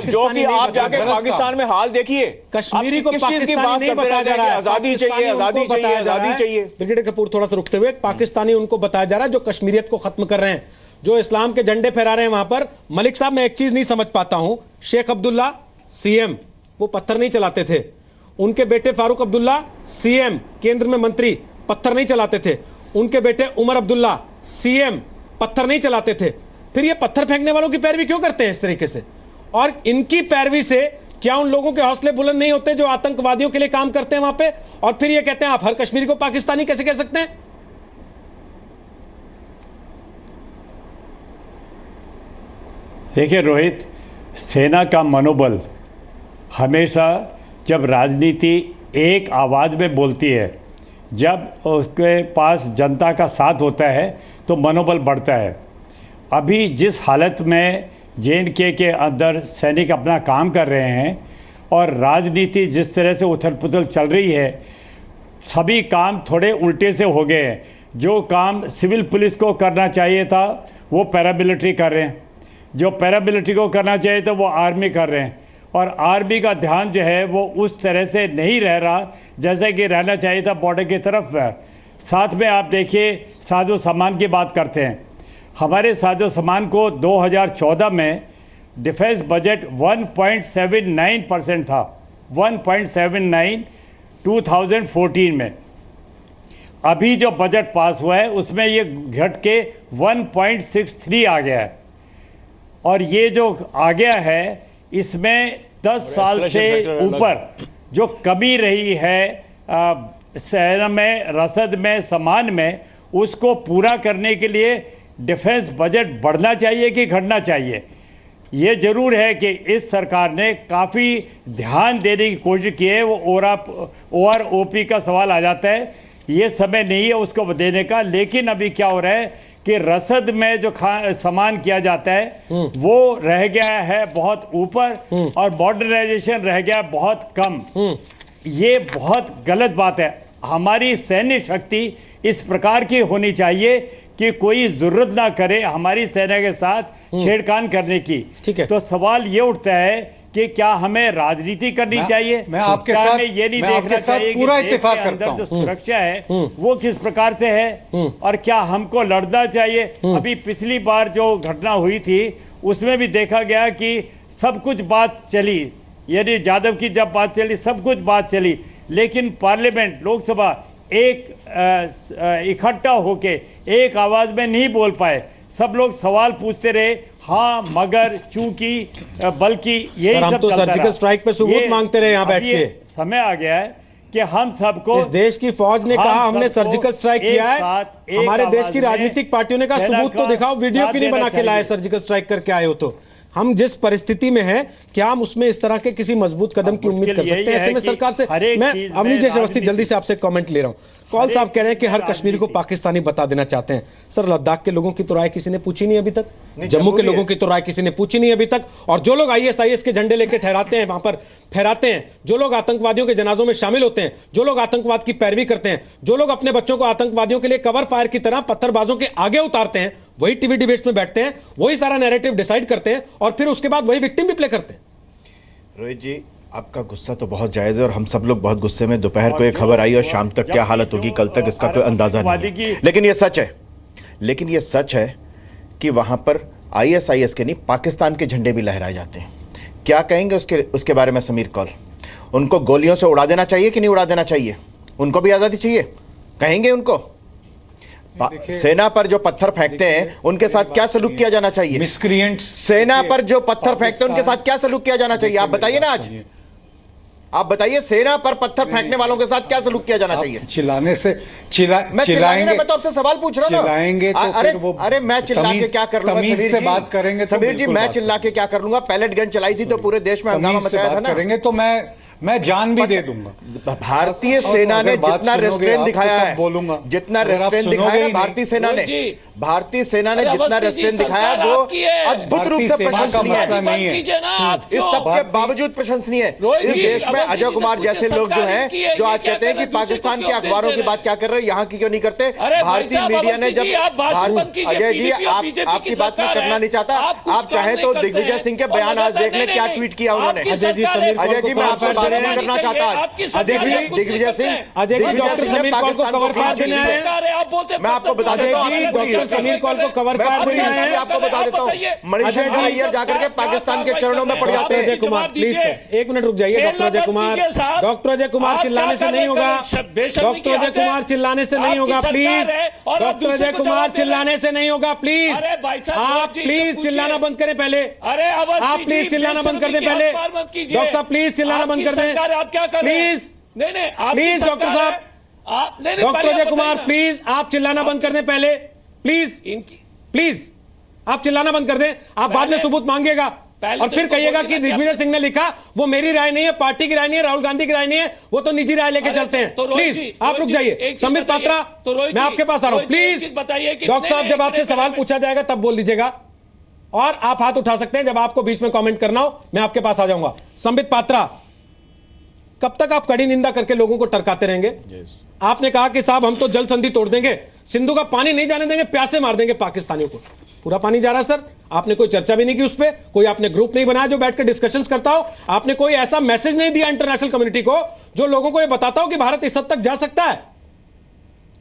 जो कि आप जाके पाकिस्तान में हाल देखिए, कश्मीरी को पाकिस्तानी नहीं बताया जा रहा है। आजादी चाहिए, आजादी चाहिए, आजादी चाहिए। ब्रिगेडियर कपूर, थोड़ा सा रुकते हुए, पाकिस्तानी उनको बताया जा रहा है जो कश्मीरियत को खत्म कर रहे हैं, जो इस्लाम के झंडे फहरा रहे हैं वहां पर। मलिक साहब, मैं एक चीज नहीं समझ पाता हूं, शेख अब्दुल्ला सीएम, वो पत्थर नहीं चलाते थे, उनके बेटे फारूक अब्दुल्ला सीएम, केंद्र में मंत्री, पत्थर नहीं चलाते थे, उनके बेटे उमर अब्दुल्ला सीएम, पत्थर नहीं चलाते थे। फिर ये पत्थर फेंकने वालों की पैरवी क्यों करते हैं इस तरीके से? और इनकी पैरवी से क्या उन लोगों के हौसले बुलंद नहीं होते जो आतंकवादियों के लिए काम करते हैं वहां पे, और फिर ये कहते हैं आप हर कश्मीरी को पाकिस्तानी कैसे कह सकते हैं? देखिए रोहित, सेना का मनोबल हमेशा जब राजनीति एक आवाज़ में बोलती है, जब उसके पास जनता का साथ होता है तो मनोबल बढ़ता है। अभी जिस हालत में JNK के अंदर सैनिक अपना काम कर रहे हैं और राजनीति जिस तरह से उथल पुथल चल रही है, सभी काम थोड़े उल्टे से हो गए हैं। जो काम सिविल पुलिस को करना चाहिए था वो पैरामिलिट्री कर रहे हैं, जो पैरामिलिट्री को करना चाहिए था वो आर्मी कर रहे हैं, और आर्मी का ध्यान जो है वो उस तरह से नहीं रह रहा जैसे कि रहना चाहिए था बॉर्डर की तरफ। साथ में आप देखिए साजो सामान की बात करते हैं, हमारे साजो सामान को 2014 में डिफेंस बजट 1.79% था, 1.79 2014 में। अभी जो बजट पास हुआ है उसमें ये घट के 1.63 आ गया है, और ये जो आ गया है इसमें 10 साल से ऊपर जो कमी रही है सेना में, रसद में, सामान में, उसको पूरा करने के लिए डिफेंस बजट बढ़ना चाहिए कि घटना चाहिए? ये जरूर है कि इस सरकार ने काफ़ी ध्यान देने की कोशिश की है। वो OROP का सवाल आ जाता है, ये समय नहीं है उसको देने का, लेकिन अभी क्या हो रहा है कि रसद में जो सामान किया जाता है वो रह गया है बहुत ऊपर और मॉडर्नाइजेशन रह गया बहुत कम। ये बहुत गलत बात है। हमारी सैन्य शक्ति इस प्रकार की होनी चाहिए कि कोई जरूरत ना करे हमारी सेना के साथ छेड़खानी करने की। ठीक है, तो सवाल ये उठता है कि क्या हमें राजनीति करनी चाहिए? मैं आपके साथ ये नहीं देखना चाहिए पूरा कि इत्तेफाक देश के करता अंदर जो हूं। सुरक्षा है वो किस प्रकार से है, और क्या हमको लड़ना चाहिए? अभी पिछली बार जो घटना हुई थी उसमें भी देखा गया कि सब कुछ बात चली, यानी यादव की जब बात चली सब कुछ बात चली, लेकिन पार्लियामेंट, लोकसभा एक इकट्ठा होके एक आवाज में नहीं बोल पाए। सब लोग सवाल पूछते रहे, हाँ मगर, चूंकि, बल्कि, यही सब तो सर्जिकल स्ट्राइक पे सबूत मांगते रहे यहाँ बैठ के। समय आ गया है कि हम सबको, इस देश की फौज ने कहा हमने सर्जिकल स्ट्राइक किया है, हमारे देश की राजनीतिक पार्टियों ने कहा सबूत तो दिखाओ, वीडियो क्यों नहीं बना के लाए सर्जिकल स्ट्राइक करके आए हो? तो हम जिस परिस्थिति में हैं, क्या हम उसमें इस तरह के किसी मजबूत कदम की उम्मीद कर सकते हैं? ऐसे में सरकार से मैं अवनीश जय अवस्थी जल्दी से आपसे कमेंट ले रहा हूं। कौल साहब कह रहे हैं कि हर कश्मीरी को पाकिस्तानी बता देना चाहते हैं। सर, लद्दाख के लोगों की तो राय किसी ने पूछी नहीं अभी तक, जम्मू के लोगों की तो राय किसी ने पूछी नहीं अभी तक, और जो लोग ISIS के झंडे लेके ठहराते हैं, वहां पर फहराते हैं, जो लोग आतंकवादियों के जनाजों में शामिल होते हैं, जो लोग आतंकवाद की पैरवी करते हैं, जो लोग अपने बच्चों को आतंकवादियों के लिए कवर फायर की तरह पत्थरबाजों के आगे उतारते हैं, वही टीवी डिबेट्स में बैठते हैं, वही सारा नैरेटिव डिसाइड करते हैं, और फिर उसके बाद वही विक्टिम भी प्ले करते हैं। रोहित जी, आपका गुस्सा तो बहुत जायज़ है और हम सब लोग बहुत गुस्से में। दोपहर को एक खबर आई और शाम तक क्या हालत होगी, कल तक इसका कोई अंदाजा नहीं है। लेकिन ये सच है कि वहां पर ISIS के नहीं, पाकिस्तान के झंडे भी लहराए जाते हैं। क्या कहेंगे उसके बारे में समीर कौल? उनको गोलियों से उड़ा देना चाहिए कि नहीं उड़ा देना चाहिए? उनको भी आज़ादी चाहिए? कहेंगे उनको? सेना पर जो पत्थर फेंकते हैं उनके साथ क्या सलूक किया जाना चाहिए? मिसक्रिएंट्स सेना पर जो पत्थर फेंकते हैं उनके साथ क्या सलूक किया जाना चाहिए? आप बताइए ना, आज आप बताइए, सेना पर पत्थर फेंकने वालों के साथ क्या सलूक किया जाना चाहिए? चिल्लाने से मैं चिल्लाएंगे, मैं तो आपसे सवाल पूछ रहा हूं। चिल्लाएंगे तो अरे मैं चिल्ला के क्या कर लूंगा? तमीज से बात करेंगे समीर जी, मैं चिल्ला के क्या कर लूंगा? पैलेट गन चलाई थी तो पूरे देश में हंगामा मचाया था ना। करेंगे तो मैं जान भी दे दूंगा। भारतीय सेना ने जितना रेस्ट्रेंट दिखाया है, बोलूंगा जितना रेस्ट्रेंट दिखाया है भारतीय सेना ने जितना रेस्ट्रेंट दिखाया है वो अद्भुत रूप से प्रशंसनीय है। इस सब के बावजूद प्रशंसनीय है। इस देश में अजय कुमार जैसे लोग जो हैं, जो आज कहते हैं कि पाकिस्तान के अखबारों की बात क्या कर रहे हैं, यहाँ की क्यों नहीं करते? अरे भारतीय मीडिया ने जब अजय जी आपकी बात में करना नहीं चाहता, आप चाहें तो दिग्विजय सिंह के बयान आज देख लें क्या ट्वीट किया उन्होंने। अजय जी मैं आपसे बात नहीं करना चाहता। अजय जी दिग्विजय सिंह डॉक्टर समीर कौल को कवर फायर देने आए हैं। मैं आपको बता देता हूं, डॉक्टर समीर कौल को कवर फायर देने आए हैं। आपको बता देता हूं, मनीषा जी अय्यर जाकर के पाकिस्तान के चरणों में पड़ जाते हैं। अजय कुमार प्लीज एक मिनट रुक जाइए। डॉक्टर अजय कुमार चिल्लाने से नहीं होगा। डॉक्टर अजय कुमार चिल्लाने से नहीं होगा प्लीज। डॉक्टर अजय कुमार चिल्लाने से नहीं होगा प्लीज। आप प्लीज चिल्लाना बंद करें पहले। आप प्लीज चिल्लाना बंद कर दें पहले। डॉक्टर साहब प्लीज चिल्लाना बंद कर दें प्लीज। प्लीज डॉक्टर साहब, डॉक्टर अजय कुमार प्लीज आप चिल्लाना बंद कर दें पहले प्लीज। प्लीज आप चिल्लाना बंद कर दें। आप बाद में सबूत मांगिएगा और फिर कहिएगा कि दिग्विजय सिंह ने लिखा, वो मेरी राय नहीं है, पार्टी की राय नहीं है, राहुल गांधी की राय नहीं है, वो तो निजी राय लेके चलते हैं। प्लीज आप रुक जाइए। संबित पात्रा मैं आपके पास आ रहा हूं प्लीज। डॉक्टर साहब जब आपसे सवाल पूछा जाएगा तब बोल दीजिएगा और आप हाथ उठा सकते हैं जब आपको बीच में कमेंट करना हो। मैं आपके पास आ जाऊंगा। संबित पात्रा कब तक आप कड़ी निंदा करके लोगों को टरकाते रहेंगे? आपने कहा कि साहब हम तो जल संधि तोड़ देंगे, सिंधु का पानी नहीं जाने देंगे, प्यासे मार देंगे पाकिस्तानियों को। पूरा पानी जा रहा है सर। आपने कोई चर्चा भी नहीं की उस पर, कोई आपने ग्रुप नहीं बनाया जो बैठकर डिस्कशंस करता हो, आपने कोई ऐसा मैसेज नहीं दिया इंटरनेशनल कम्युनिटी को जो लोगों को यह बताता हो कि भारत इस हद तक जा सकता है।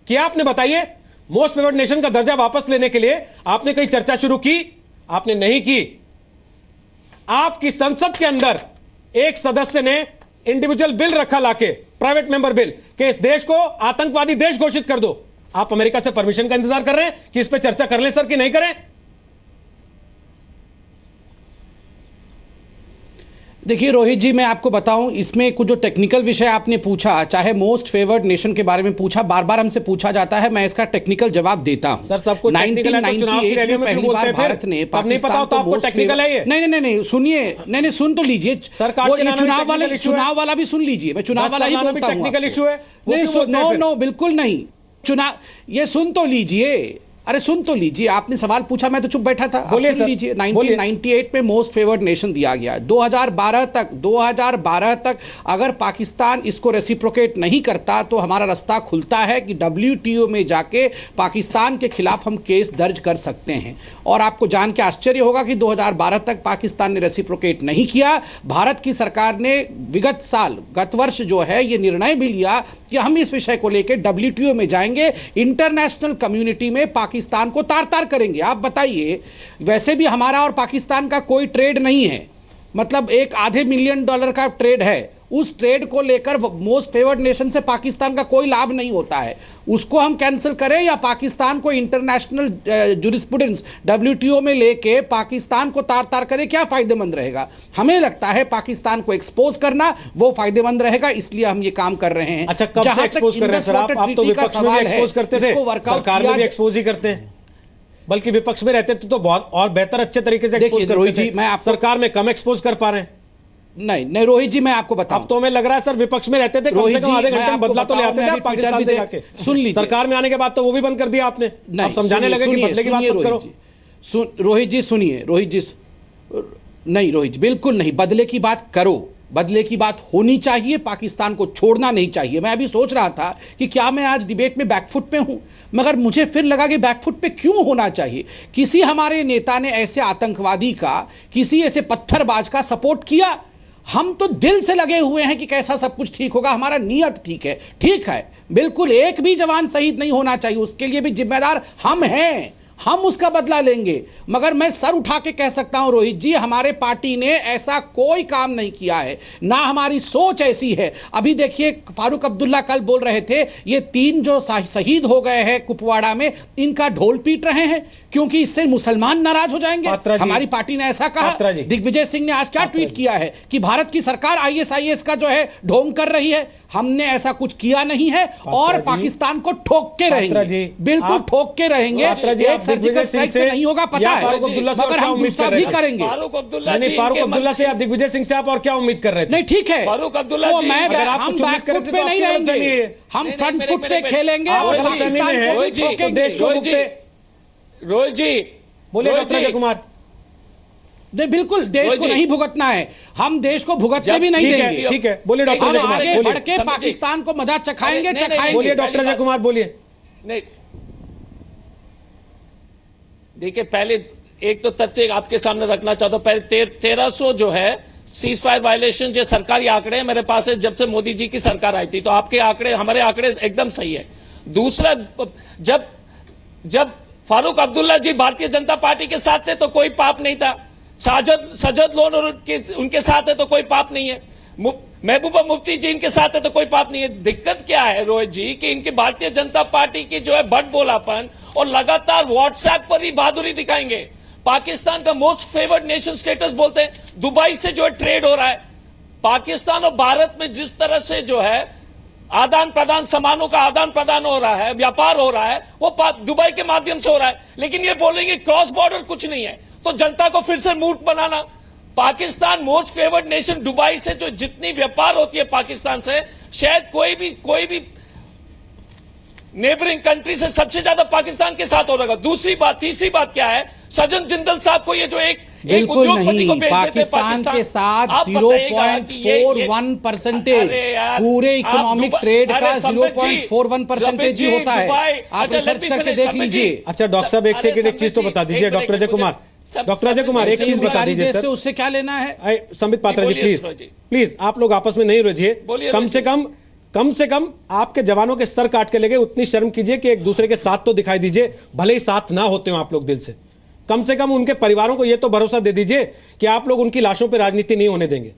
क्या आपने बताइए? मोस्ट फेवर्ड नेशन का दर्जा वापस लेने के लिए आपने कोई चर्चा शुरू की? आपने नहीं की। आपकी संसद के अंदर एक सदस्य ने इंडिविजुअल बिल रखा लाके, प्राइवेट मेंबर बिल, कि इस देश को आतंकवादी देश घोषित कर दो। आप अमेरिका से परमिशन का इंतजार कर रहे हैं कि इस पर चर्चा कर ले सर कि नहीं करें? देखिए रोहित जी, मैं आपको बताऊं, इसमें कुछ जो टेक्निकल विषय आपने पूछा, चाहे मोस्ट फेवर्ड नेशन के बारे में पूछा, बार बार हमसे पूछा जाता है, मैं इसका टेक्निकल जवाब देता हूं। सर सबको टेक्निकल है तो चुनाव की रैलियों में क्यों बोलते हैं? भारत ने अब नहीं पता तो आपको टेक्निकल है ये? नहीं सुनिए, नहीं सुन तो लीजिए। चुनाव वाला भी सुन लीजिए। मैं चुनाव वाला ही बोलता हूं। टेक्निकल इशू है? नो बिल्कुल नहीं। चुनाव ये सुन तो लीजिए। अरे सुन तो लीजिए, आपने सवाल पूछा, मैं तो चुप बैठा था। बोलिए सुन लीजिए। 1998 में मोस्ट फेवर्ड नेशन दिया गया। 2012 तक अगर पाकिस्तान इसको रेसिप्रोकेट नहीं करता तो हमारा रास्ता खुलता है कि WTO में जाके पाकिस्तान के खिलाफ हम केस दर्ज कर सकते हैं। और आपको जान के आश्चर्य होगा कि 2012 तक पाकिस्तान ने रेसिप्रोकेट नहीं किया। भारत की सरकार ने गत वर्ष जो है ये निर्णय भी लिया कि हम इस विषय को लेकर WTO में जाएंगे, इंटरनेशनल कम्युनिटी में पाकिस्तान को तार-तार करेंगे। आप बताइए, वैसे भी हमारा और पाकिस्तान का कोई ट्रेड नहीं है, मतलब एक $500 मिलियन का ट्रेड है। उस ट्रेड को लेकर मोस्ट फेवर्ड नेशन से पाकिस्तान का कोई लाभ नहीं होता है। उसको हम कैंसिल करें या पाकिस्तान को इंटरनेशनल जुरिस्प्रूडेंस WTO में लेके पाकिस्तान को तार-तार करें, क्या फायदेमंद रहेगा? हमें लगता है पाकिस्तान को एक्सपोज करना वो फायदेमंद रहेगा, इसलिए हम ये काम कर रहे हैं। अच्छा, कब से एक्सपोज कर रहे हैं सर? आप तो विपक्ष में भी एक्सपोज करते थे, सरकार में भी एक्सपोज ही करते हैं, बल्कि विपक्ष में रहते तो बहुत और बेहतर अच्छे तरीके से एक्सपोज करते थे। सरकार में कम एक्सपोज कर पा रहे हैं। नहीं रोहित जी, मैं आपको बताऊं, अब तो हमें लग रहा है सर विपक्ष में रहते थे, कम से कम आधे घंटे में बदला तो ले आते थे आप पाकिस्तान से जाके। सुन लीजिए, सरकार में आने के बाद तो वो भी बंद कर दिया आपने। आप समझाने लगे कि बदले की बात मत करो। रोहित जी सुनिए, रोहित जी बिल्कुल नहीं, बदले की बात करो, बदले की बात होनी चाहिए, पाकिस्तान को छोड़ना नहीं चाहिए। मैं अभी सोच रहा था कि क्या मैं आज डिबेट में बैकफुट पे हूं, मगर मुझे फिर लगा कि बैकफुट पे क्यों होना चाहिए। किसी हमारे नेता ने ऐसे आतंकवादी का, किसी ऐसे पत्थरबाज का सपोर्ट किया? हम तो दिल से लगे हुए हैं कि कैसा सब कुछ ठीक होगा, हमारा नीयत ठीक है, बिल्कुल एक भी जवान शहीद नहीं होना चाहिए, उसके लिए भी जिम्मेदार हम हैं, हम उसका बदला लेंगे। मगर मैं सर उठा के कह सकता हूं रोहित जी, हमारे पार्टी ने ऐसा कोई काम नहीं किया है, ना हमारी सोच ऐसी है। अभी देखिए, फारूक अब्दुल्ला कल बोल रहे थे ये 3 जो शहीद हो गए हैं कुपवाड़ा में, इनका ढोल पीट रहे हैं क्योंकि इससे मुसलमान नाराज हो जाएंगे। हमारी पार्टी ने ऐसा कहा। दिग्विजय सिंह ने आज क्या ट्वीट किया है कि भारत की सरकार ISIS का जो है ढोंग कर रही है। हमने ऐसा कुछ किया नहीं है और पाकिस्तान को ठोक के रहेंगे, बिल्कुल ठोक के रहेंगे। एक सर्जिकल स्ट्राइक से नहीं होगा, पता है, मगर हम दूसरा भी करेंगे। फारूक अब्दुल्ला से या दिग्विजय सिंह से आप और क्या उम्मीद कर रहे थे? नहीं ठीक है, फारूक अब्दुल्ला हम बैकफुट पे नहीं रहेंगे, हम फ्रंट फुट पे खेलेंगे और पाकिस्तान को ठोकेंगे। देश को रोहित जी बोलिए। डॉक्टर अजय कुमार, बिल्कुल देश को नहीं भुगतना है, हम देश को भुगतने भी नहीं देंगे। ठीक है, बोलिए डॉक्टर अजय कुमार। आगे बढ़ के पाकिस्तान को मजा चखाएंगे। बोलिए डॉक्टर अजय कुमार, बोलिए। नहीं, देखिए पहले एक तो तथ्य आपके सामने रखना चाहता हूं। पहले 1300 जो है सीज फायर वायलेशन, जो सरकारी आंकड़े मेरे पास है जब से मोदी जी की सरकार आई थी, तो आपके आंकड़े हमारे आंकड़े एकदम सही है। दूसरा, जब फारूक अब्दुल्ला जी भारतीय जनता पार्टी के साथ थे तो कोई पाप नहीं था। सजद लोन और उनके साथ है तो कोई पाप नहीं है। महबूबा मुफ्ती जी इनके साथ है तो कोई पाप नहीं है। दिक्कत क्या है रोहित जी कि इनकी भारतीय जनता पार्टी की जो है बट बोलापन और लगातार व्हाट्सएप पर ही बहादुरी दिखाएंगे। पाकिस्तान का मोस्ट फेवर्ड नेशन स्टेटस बोलते हैं, दुबई से जो है ट्रेड हो रहा है। पाकिस्तान और भारत में जिस तरह से जो है आदान प्रदान, सामानों का आदान प्रदान हो रहा है, व्यापार हो रहा है, वो दुबई के माध्यम से हो रहा है। लेकिन ये बोलेंगे क्रॉस बॉर्डर कुछ नहीं है, तो जनता को फिर से मूर्ख बनाना। Pakistan most favoured nation, Dubai से जो जितनी व्यापार होती है पाकिस्तान से, शायद कोई भी नेबरिंग कंट्री से सबसे ज्यादा पाकिस्तान के साथ हो रहा है। दूसरी बात, तीसरी बात क्या है, सज्जन जिंदल साहब को ये जो एक उद्योगपति को भेज देते पाकिस्तान के साथ 0.41% पूरे इकोनॉमिक ट्रेड का 0.41% ही होता है। आप रिसर्च करके देख लीजिए। अच्छा डॉक्टर साहब, एक सेकंड, एक चीज तो बता दीजिए डॉक्टर अजय कुमार। डॉक्टर अजय कुमार, एक चीज बता दीजिए सर, उससे क्या लेना है? संबित पात्रा जी प्लीज आप लोग आपस में नहीं उलझिए। कम से कम आपके जवानों के सर काट के ले गए, उतनी शर्म कीजिए कि एक दूसरे के साथ तो दिखाई दीजिए, भले ही साथ ना होते हो आप लोग दिल से। कम से कम उनके परिवारों को यह तो भरोसा दे दीजिए कि आप लोग उनकी लाशों पर राजनीति नहीं होने देंगे।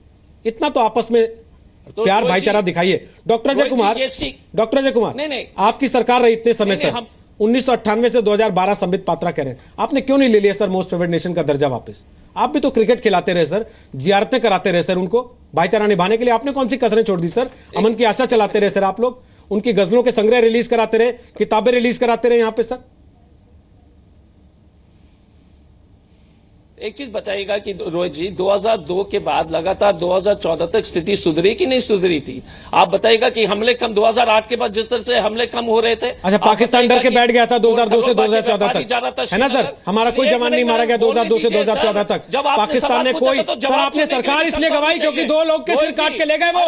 इतना तो आपस में प्यार भाईचारा दिखाइए। डॉक्टर अजय कुमार, आपकी सरकार रही इतने समय से, 1998 से 2012 संबित पात्रा कह रहे हैं, आपने क्यों नहीं ले लिया सर मोस्ट फेवर्ड नेशन का दर्जा वापस? आप भी तो क्रिकेट खिलाते रहे सर, जियारतें कराते रहे सर, उनको भाईचारा निभाने के लिए आपने कौन सी कसरें छोड़ दी सर? अमन की आशा चलाते रहे सर आप लोग, उनकी गजलों के संग्रह रिलीज कराते रहे, किताबें रिलीज कराते रहे यहां पे सर। एक चीज बताइएगा कि रोहित जी 2002 के बाद लगातार 2014 तक स्थिति सुधरी कि नहीं सुधरी थी? आप बताइएगा कि हमले कम 2008 के बाद जिस तरह से हमले कम हो रहे थे। अच्छा, पाकिस्तान डर के बैठ गया था 2002 से 2014 तक, है ना सर? हमारा कोई जवान नहीं मारा गया 2002 से 2014 तक। पाकिस्तान ने कोई, सर आपने सरकार इसलिए गवाई क्योंकि 2 लोग के सिर काट के ले गए वो,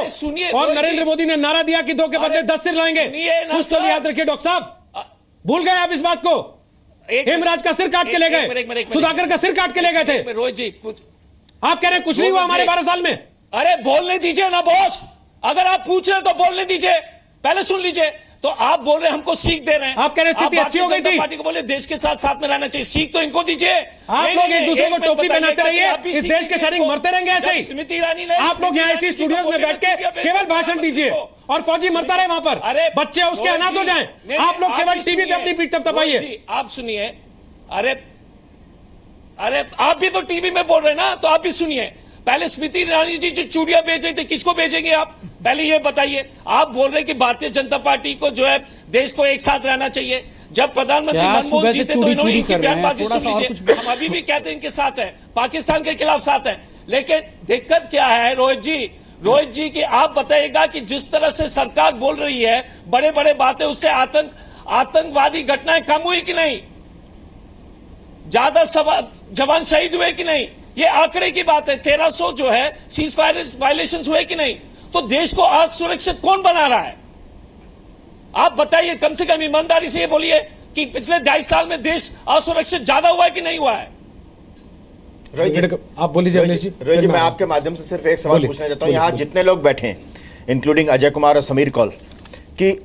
और नरेंद्र मोदी ने नारा दिया कि 2 के बदले 10 सिर लाएंगे। कुछ तो याद रखिए डॉक्टर साहब, भूल गए आप इस बात को? हेमराज का सिर काट के ले गए, सुधाकर का सिर काट के ले गए थे। रोहित जी, आप कह रहे हैं कुछ नहीं हुआ हमारे 12 साल में? अरे बोलने दीजिए ना बॉस, अगर आप पूछ रहे हैं तो बोलने दीजिए, पहले सुन लीजिए। तो आप बोल रहे हैं हमको सीख दे रहे हैं, आप कह रहे स्थिति अच्छी हो गई थी, पार्टी को बोले देश के साथ साथ में रहना चाहिए, सीख तो इनको दीजिए। आप लोग एक दूसरे को टोपी पहनाते रहिए, इस देश के सैनिक मरते रहेंगे ऐसे ही। स्मृति ईरानी ने, आप लोग यहाँ ऐसी स्टूडियोज में बैठ के केवल भाषण दीजिए और फौजी मरता रहे वहां पर, बच्चे उसके अनाथ हो जाएं। आप लोग केवल टीवी पे अपनी पीठ तपाइए। आप सुनिए, अरे आप भी तो टीवी में बोल रहे हैं ना, तो आप भी सुनिए। पहले स्मृति ईरानी जी जो चूड़ियां बेच रही थी, किसको भेजेंगे आप? पहले ये बताइए। आप बोल रहे हैं कि भारतीय जनता पार्टी को जो है देश को एक साथ रहना चाहिए। जब प्रधानमंत्री मनमोहन जी थे तो इन्होंने इनकी बयानबाजी सुन लीजिए। हम अभी भी कहते हैं इनके साथ है, पाकिस्तान के खिलाफ साथ है। लेकिन दिक्कत क्या है रोहित जी की आप बताइएगा कि जिस तरह से सरकार बोल रही है बड़े बड़े बातें, उससे आतंकवादी घटनाएं कम हुई कि नहीं? ज्यादा जवान शहीद हुए कि नहीं? ये आंकड़े की बात है। 1300 जो है सीज फायर वायलेशन हुए कि नहीं? तो देश को आज सुरक्षित कौन बना रहा है? आप बताइए, कम से कम ईमानदारी से ये बोलिए कि पिछले 2.5 साल में देश असुरक्षित ज्यादा हुआ है कि नहीं हुआ है? आप बोलिए रोहित जी, मैं आपके माध्यम से सिर्फ एक सवाल पूछना चाहता हूं। यहाँ जितने लोग बैठे हैं, इंक्लूडिंग अजय कुमार और समीर कौल, कि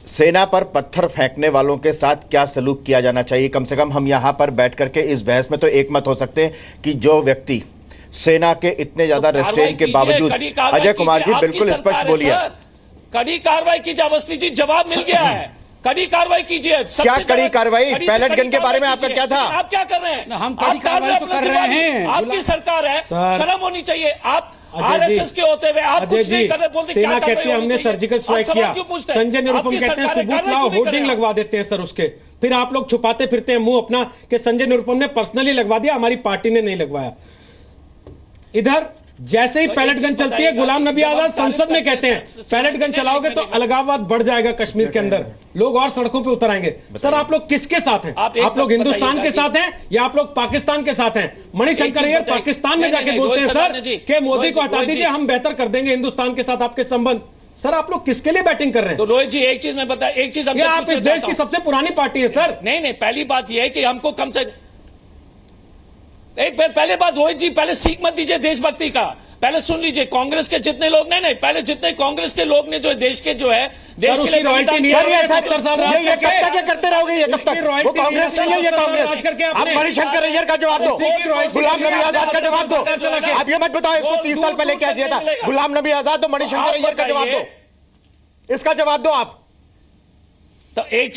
सेना पर पत्थर फेंकने वालों के साथ क्या सलूक किया जाना चाहिए? कम से कम हम यहाँ पर बैठ करके इस बहस में तो एक मत हो सकते हैं कि जो व्यक्ति सेना के इतने ज्यादा रेस्ट्रेंट के बावजूद, अजय कुमार जी बिल्कुल स्पष्ट बोलिए, कड़ी कार्रवाई कीजिए। अवस्थी जी, जवाब मिल गया है, कड़ी कार्रवाई कीजिए। क्या कड़ी कार्रवाई? पैलेट गन के बारे में आपका क्या था? आप क्या कर रहे हैं? हम कड़ी कार्रवाई तो कर रहे हैं, आपकी सरकार है, शर्म होनी चाहिए। आप आरएसएस के होते हुए आप कुछ नहीं कर रहे, बोलते सेना कहती है हमने सर्जिकल स्ट्राइक किया, संजय निरुपम कहते हैं सबूत लाओ, होर्डिंग लगवा देते हैं सर उसके, फिर आप लोग छुपाते फिरते हैं मुंह अपना कि संजय निरुपम ने पर्सनली लगवा दिया, हमारी पार्टी ने नहीं लगवाया। इधर जैसे ही पैलेट गन चलती है, गुलाम नबी आजाद संसद में कहते हैं पैलेट गन चलाओगे तो अलगाववाद बढ़ जाएगा कश्मीर के अंदर, लोग और सड़कों पे उतर आएंगे। सर आप लोग किसके साथ हैं? आप लोग हिंदुस्तान के साथ हैं या आप लोग पाकिस्तान के साथ हैं? मणिशंकर अय्यर पाकिस्तान में जाके बोलते हैं सर कि मोदी को हटा दीजिए, हम बेहतर कर देंगे हिंदुस्तान के साथ आपके संबंध। सर आप लोग किसके लिए बैटिंग कर रहे हैं? तो रोहित जी एक चीज मैं बता, एक चीज ये आप इस देश की सबसे पुरानी पार्टी है सर। नहीं, पहली बात यह है कि हमको कम से एक पहले बात रोहित जी, पहले सीख मत दीजिए देशभक्ति का, पहले सुन लीजिए। कांग्रेस के जितने लोग नहीं, पहले जितने कांग्रेस के लोग ने जो देश के जो है देश के लिए रॉयल्टी नहीं है। 70 साल राज ये कब तक ये करते रहोगे? ये कब तक? वो कांग्रेस नहीं है, ये कांग्रेस। आप मणिशंकर अय्यर का जवाब दो, गुलाम नबी आजाद का जवाब दो। आप ये मत बताओ 130 साल पहले क्या किया था। गुलाम नबी आजाद दो, मणिशंकर अय्यर का जवाब दो, इसका जवाब दो आप। तो एक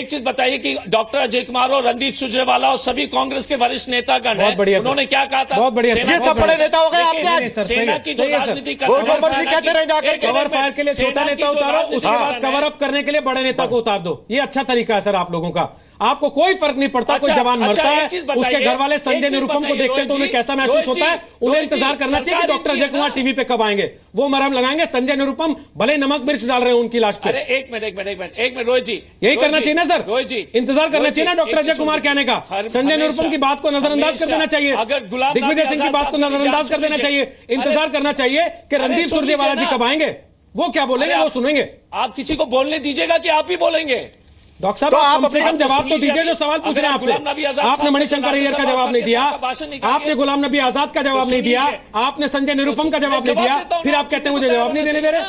चीज बताइए कि डॉक्टर अजय कुमार और रणदीप सुरजेवाला और सभी कांग्रेस के वरिष्ठ नेतागण हैं, उन्होंने क्या कहा था? बहुत बढ़िया, ये सब बड़े नेता हो गए आपके आज। सेना की जो राजनीति वो जो मर्जी कहते रहे जाकर कवर फायर के लिए छोटा नेता उतारो, उसके बाद कवर अप करने के लिए बड़े नेता को उतार दो। ये अच्छा तरीका है सर आप लोगों का। आपको कोई फर्क नहीं पड़ता, कोई जवान मरता है, उसके घर वाले संजय निरुपम को देखते हैं तो उन्हें कैसा महसूस होता है? उन्हें इंतजार करना चाहिए कि डॉक्टर अजय कुमार टीवी पे कब आएंगे, वो मरहम लगाएंगे। संजय निरुपम भले नमक मिर्च डाल रहे हैं उनकी लाश पे। एक मिनट रोहित जी, यही करना चाहिए ना सर? रोहित जी इंतजार करना चाहिए ना डॉक्टर अजय कुमार के आने का। संजय निरुपम की बात को नजरअंदाज कर देना चाहिए, दिग्विजय सिंह की बात को नजरअंदाज कर देना चाहिए। इंतजार करना चाहिए कि रणदीप सुरजेवाला जी कब आएंगे, वो क्या बोलेंगे वो सुनेंगे। आप किसी को बोलने दीजिएगा कि आप ही बोलेंगे? डॉक्टर साहब आप कम से कम जवाब तो दीजिए जो सवाल पूछ रहे हैं आपसे। आपने मणिशंकर अय्यर का जवाब नहीं दिया, आपने गुलाम नबी आजाद का जवाब नहीं दिया, आपने संजय निरुपम का जवाब नहीं दिया, फिर आप कहते हैं मुझे जवाब नहीं देने दे रहे।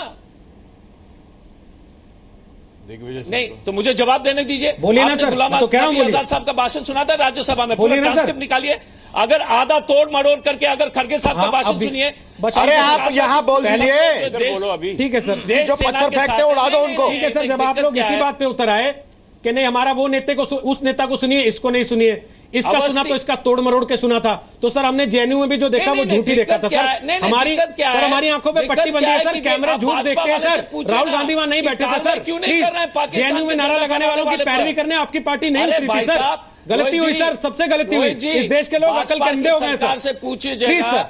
नहीं तो मुझे जवाब देने दीजिए। बोलिए ना सर, गुलाम तो कह रहा हूं नबी आजाद साहब का भाषण सुना था राज्यसभा में, बोलिए ना सर, निकालिए। अगर आधा तोड़ मरोड़ करके अगर खड़गे साहब का भाषण सुनिए। अरे आप यहाँ बोल दीजिए, ठीक है सर, जो पत्थर फेंकते उड़ा दो उनको। ठीक है सर, जब आप लोग इसी बात पे उतर आए कि नहीं हमारा वो नेता को, उस नेता को सुनिए, इसको नहीं सुनिए, इसका सुना तो इसका तोड़ मरोड़ के सुना था, तो सर हमने जेएनयू में भी जो देखा वो झूठी देखा था सर। हमारी आंखों पे पट्टी बंधी है सर, कैमरे झूठ देखते हैं सर। राहुल गांधी वहां नहीं बैठे थे सर, प्लीज। जेएनयू में नारा लगाने वालों की पैरवी करने आपकी पार्टी नहीं उतरी थी सर। गलती हुई सर, सबसे गलती हुई। इस देश के लोग अकल के अंधे हो गए सर, प्लीज सर।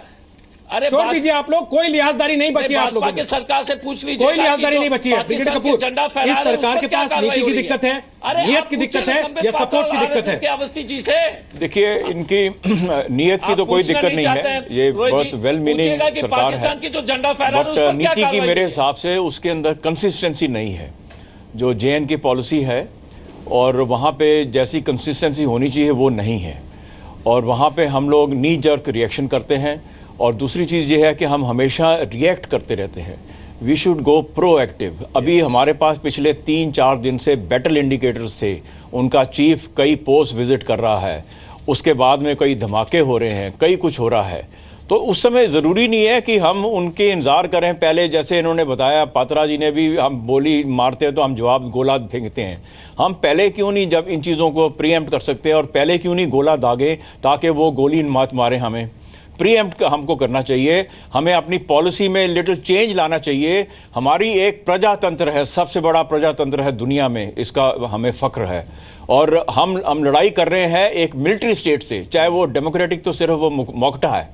अरे छोड़ दीजिए आप लोग, कोई लिहाजदारी नहीं बची आप लोगों की सरकार से पूछ लीजिए, कोई लिहाजदारी नहीं बची है। ब्रिगेड कपूर, इस सरकार के पास नीति की दिक्कत है, नियत की दिक्कत है या सपोर्ट की दिक्कत है? अवस्थी जी से देखिए, इनकी नियत की तो कोई दिक्कत नहीं है, ये बहुत वेल मीनिंग सरकार है, की जो झंडा फहरा बट नीति की मेरे हिसाब से उसके अंदर कंसिस्टेंसी नहीं है। जो जेएन की पॉलिसी है और वहाँ पे जैसी कंसिस्टेंसी होनी चाहिए वो नहीं है, और वहाँ पे हम लोग नी जर्क रिएक्शन करते हैं। और दूसरी चीज़ ये है कि हम हमेशा रिएक्ट करते रहते हैं। We should go proactive. अभी हमारे पास पिछले 3-4 दिन से बैटल इंडिकेटर्स थे, उनका चीफ कई पोस्ट विजिट कर रहा है, उसके बाद में कई धमाके हो रहे हैं, कई कुछ हो रहा है। तो उस समय ज़रूरी नहीं है कि हम उनके इंतज़ार करें। पहले जैसे इन्होंने बताया, पात्रा जी ने भी, हम बोली मारते हैं तो हम जवाब गोला फेंकते हैं। हम पहले क्यों नहीं जब इन चीज़ों को प्रीएम्प्ट कर सकते हैं, और पहले क्यों नहीं गोला दागे ताकि वो गोली मात मारे? हमें प्रीएम्प्ट हमको करना चाहिए। हमें अपनी पॉलिसी में लिटिल चेंज लाना चाहिए। हमारी एक प्रजातंत्र है, सबसे बड़ा प्रजातंत्र है दुनिया में, इसका हमें फ़ख्र है। और हम लड़ाई कर रहे हैं एक मिलिट्री स्टेट से, चाहे वो डेमोक्रेटिक तो सिर्फ वो मोकटा है,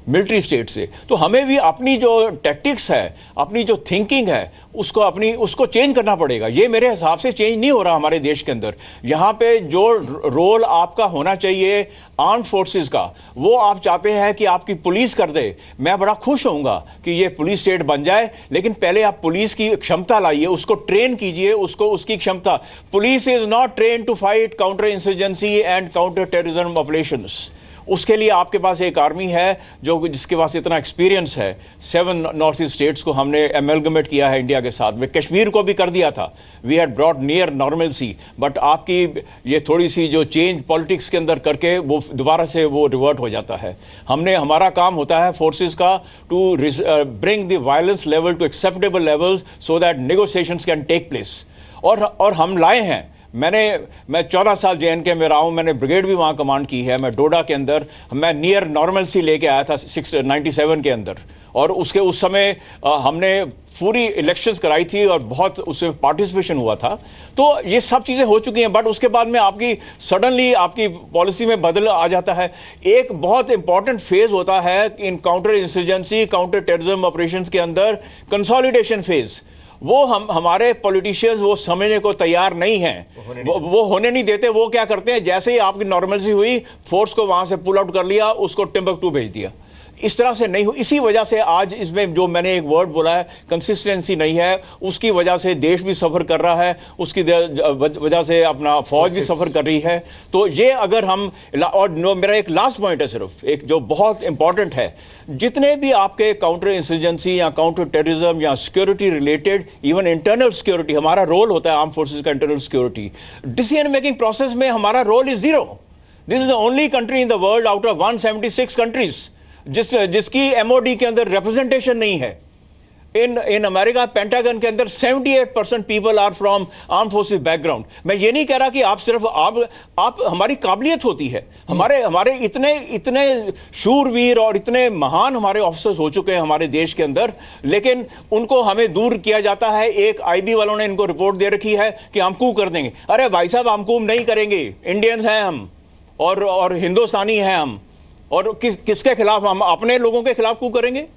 मिलिट्री स्टेट से। तो हमें भी अपनी जो टैक्टिक्स है, अपनी जो थिंकिंग है, उसको चेंज करना पड़ेगा। ये मेरे हिसाब से चेंज नहीं हो रहा हमारे देश के अंदर। यहाँ पे जो रोल आपका होना चाहिए आर्म्ड फोर्सेस का, वो आप चाहते हैं कि आपकी पुलिस कर दे। मैं बड़ा खुश होऊंगा कि ये पुलिस स्टेट बन जाए, लेकिन पहले आप पुलिस की क्षमता लाइए, उसको ट्रेन कीजिए, उसकी क्षमता। Police is not train to fight counter insurgency and counter terrorism operations. उसके लिए आपके पास एक आर्मी है जिसके पास इतना एक्सपीरियंस है। 7 नॉर्थ ईस्ट स्टेट्स को हमने एमलगमेट किया है इंडिया के साथ में, कश्मीर को भी कर दिया था। We had brought near normalcy, but आपकी ये थोड़ी सी जो चेंज पॉलिटिक्स के अंदर करके वो दोबारा से वो रिवर्ट हो जाता है। हमारा काम होता है फोर्सेस का to bring the violence level to acceptable levels so that negotiations can take place. और हम लाए हैं। मैं 14 साल JNK में रहा हूँ, मैंने ब्रिगेड भी वहाँ कमांड की है। मैं डोडा के अंदर मैं नियर नॉर्मलसी लेके आया था 97 के अंदर, और उस समय हमने पूरी इलेक्शंस कराई थी और बहुत उसमें पार्टिसिपेशन हुआ था। तो ये सब चीज़ें हो चुकी हैं, बट उसके बाद में आपकी सडनली आपकी पॉलिसी में बदल आ जाता है। एक बहुत इंपॉर्टेंट फेज होता है in counter insurgency, counter terrorism operations के अंदर, कंसोलिडेशन फेज। वो हमारे पॉलिटिशियंस वो समझने को तैयार नहीं हैं, वो होने नहीं देते। वो क्या करते हैं, जैसे ही आपकी नॉर्मलसी हुई, फोर्स को वहां से पुल आउट कर लिया, उसको टिम्बकटू भेज दिया। इस तरह से नहीं हो। इसी वजह से आज इसमें जो मैंने एक वर्ड बोला है, कंसिस्टेंसी नहीं है, उसकी वजह से देश भी सफ़र कर रहा है, उसकी वजह से अपना फौज भी सफ़र कर रही है। तो ये अगर हम, और मेरा एक लास्ट पॉइंट है सिर्फ एक जो बहुत इंपॉर्टेंट है, जितने भी आपके काउंटर इंसर्जेंसी या काउंटर टेररिज्म या security related, even internal security, हमारा रोल होता है आर्म फोर्सेस का internal security, decision making process में हमारा role is zero. This is the only country in the world out of 176 countries जिसकी MOD के अंदर रिप्रेजेंटेशन नहीं है। इन अमेरिका पेंटागन के अंदर 78% people are from arm forces background. मैं ये नहीं कह रहा कि आप सिर्फ आप हमारी काबिलियत होती है, हमारे इतने शूरवीर और इतने महान हमारे ऑफिसर्स हो चुके हैं हमारे देश के अंदर, लेकिन उनको हमें दूर किया जाता है। एक आईबी वालों ने इनको रिपोर्ट दे रखी है कि हम कू कर देंगे। अरे भाई साहब, हम कू नहीं करेंगे, इंडियंस हैं हम और हिंदुस्तानी हैं हम, और किसके खिलाफ? हम अपने लोगों के खिलाफ कू करेंगे?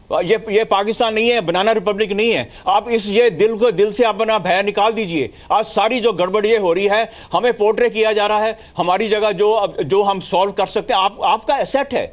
ये पाकिस्तान नहीं है, बनाना रिपब्लिक नहीं है। आप ये दिल से अपना भय निकाल दीजिए। आज सारी जो गड़बड़ ये हो रही है, हमें पोर्ट्रे किया जा रहा है, हमारी जगह जो हम सॉल्व कर सकते हैं, आपका एसेट है।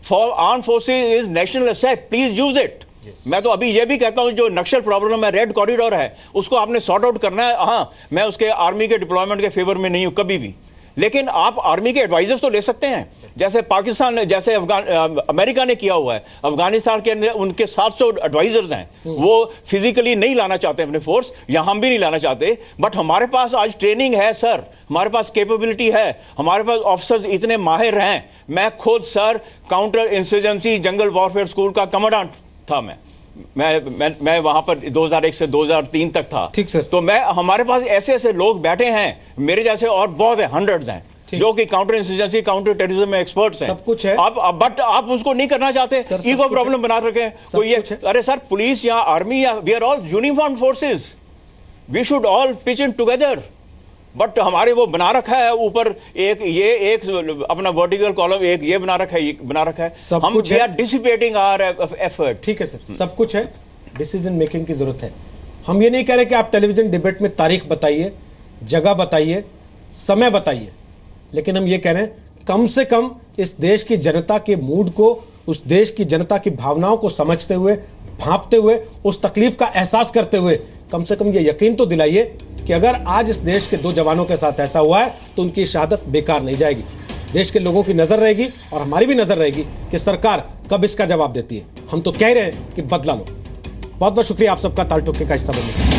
For arm forces is national asset, please use it. मैं तो अभी ये भी कहता हूं जो नक्सल प्रॉब्लम है, रेड कॉरिडोर है, उसको आपने सॉर्ट आउट करना है। हाँ, मैं उसके आर्मी के डिप्लॉयमेंट के फेवर में नहीं हूं कभी भी, लेकिन आप आर्मी के एडवाइजर्स तो ले सकते हैं, जैसे पाकिस्तान, जैसे अमेरिका ने किया हुआ है। अफगानिस्तान के अंदर उनके 700 एडवाइजर्स हैं, वो फिजिकली नहीं लाना चाहते अपने फोर्स, या हम भी नहीं लाना चाहते, बट हमारे पास आज ट्रेनिंग है सर, हमारे पास कैपेबिलिटी है, हमारे पास ऑफिसर्स इतने माहिर हैं। मैं खुद सर काउंटर इंसर्जेंसी जंगल वॉरफेयर स्कूल का कमांडेंट था। मैं वहां पर 2001 से 2003 तक था। ठीक सर। तो हमारे पास ऐसे लोग बैठे हैं मेरे जैसे, और बहुत है, हंड्रेड्स हैं, जो कि काउंटर इंसर्जेंसी, काउंटर टेररिज्म में एक्सपर्ट्स हैं। सब कुछ है, बट आप उसको नहीं करना चाहते, ईगो प्रॉब्लम बना रखे हैं कोई ये। अरे सर, पुलिस या आर्मी या we are all uniform forces, we should all pitch in together. But हमारे वो बना रखा है ऊपर एक अपना वर्टिकल कॉलम, एक ये बना रखा है, सब हम कुछ we are dissipating our effort. ठीक है सर, सब कुछ है, डिसीजन मेकिंग की जरूरत है। हम ये नहीं कह रहे कि आप टेलीविजन डिबेट में तारीख बताइए, जगह बताइए, समय बताइए, लेकिन हम ये कह रहे हैं कम से कम इस देश की जनता के मूड को, उस देश की जनता की भावनाओं को समझते हुए, भांपते हुए, उस तकलीफ का एहसास करते हुए कम से कम ये यकीन तो दिलाइए कि अगर आज इस देश के 2 जवानों के साथ ऐसा हुआ है तो उनकी शहादत बेकार नहीं जाएगी। देश के लोगों की नजर रहेगी और हमारी भी नजर रहेगी कि सरकार कब इसका जवाब देती है। हम तो कह रहे हैं कि बदला लो। बहुत बहुत शुक्रिया आप सबका ताल ठोके का हिस्सा बनने का।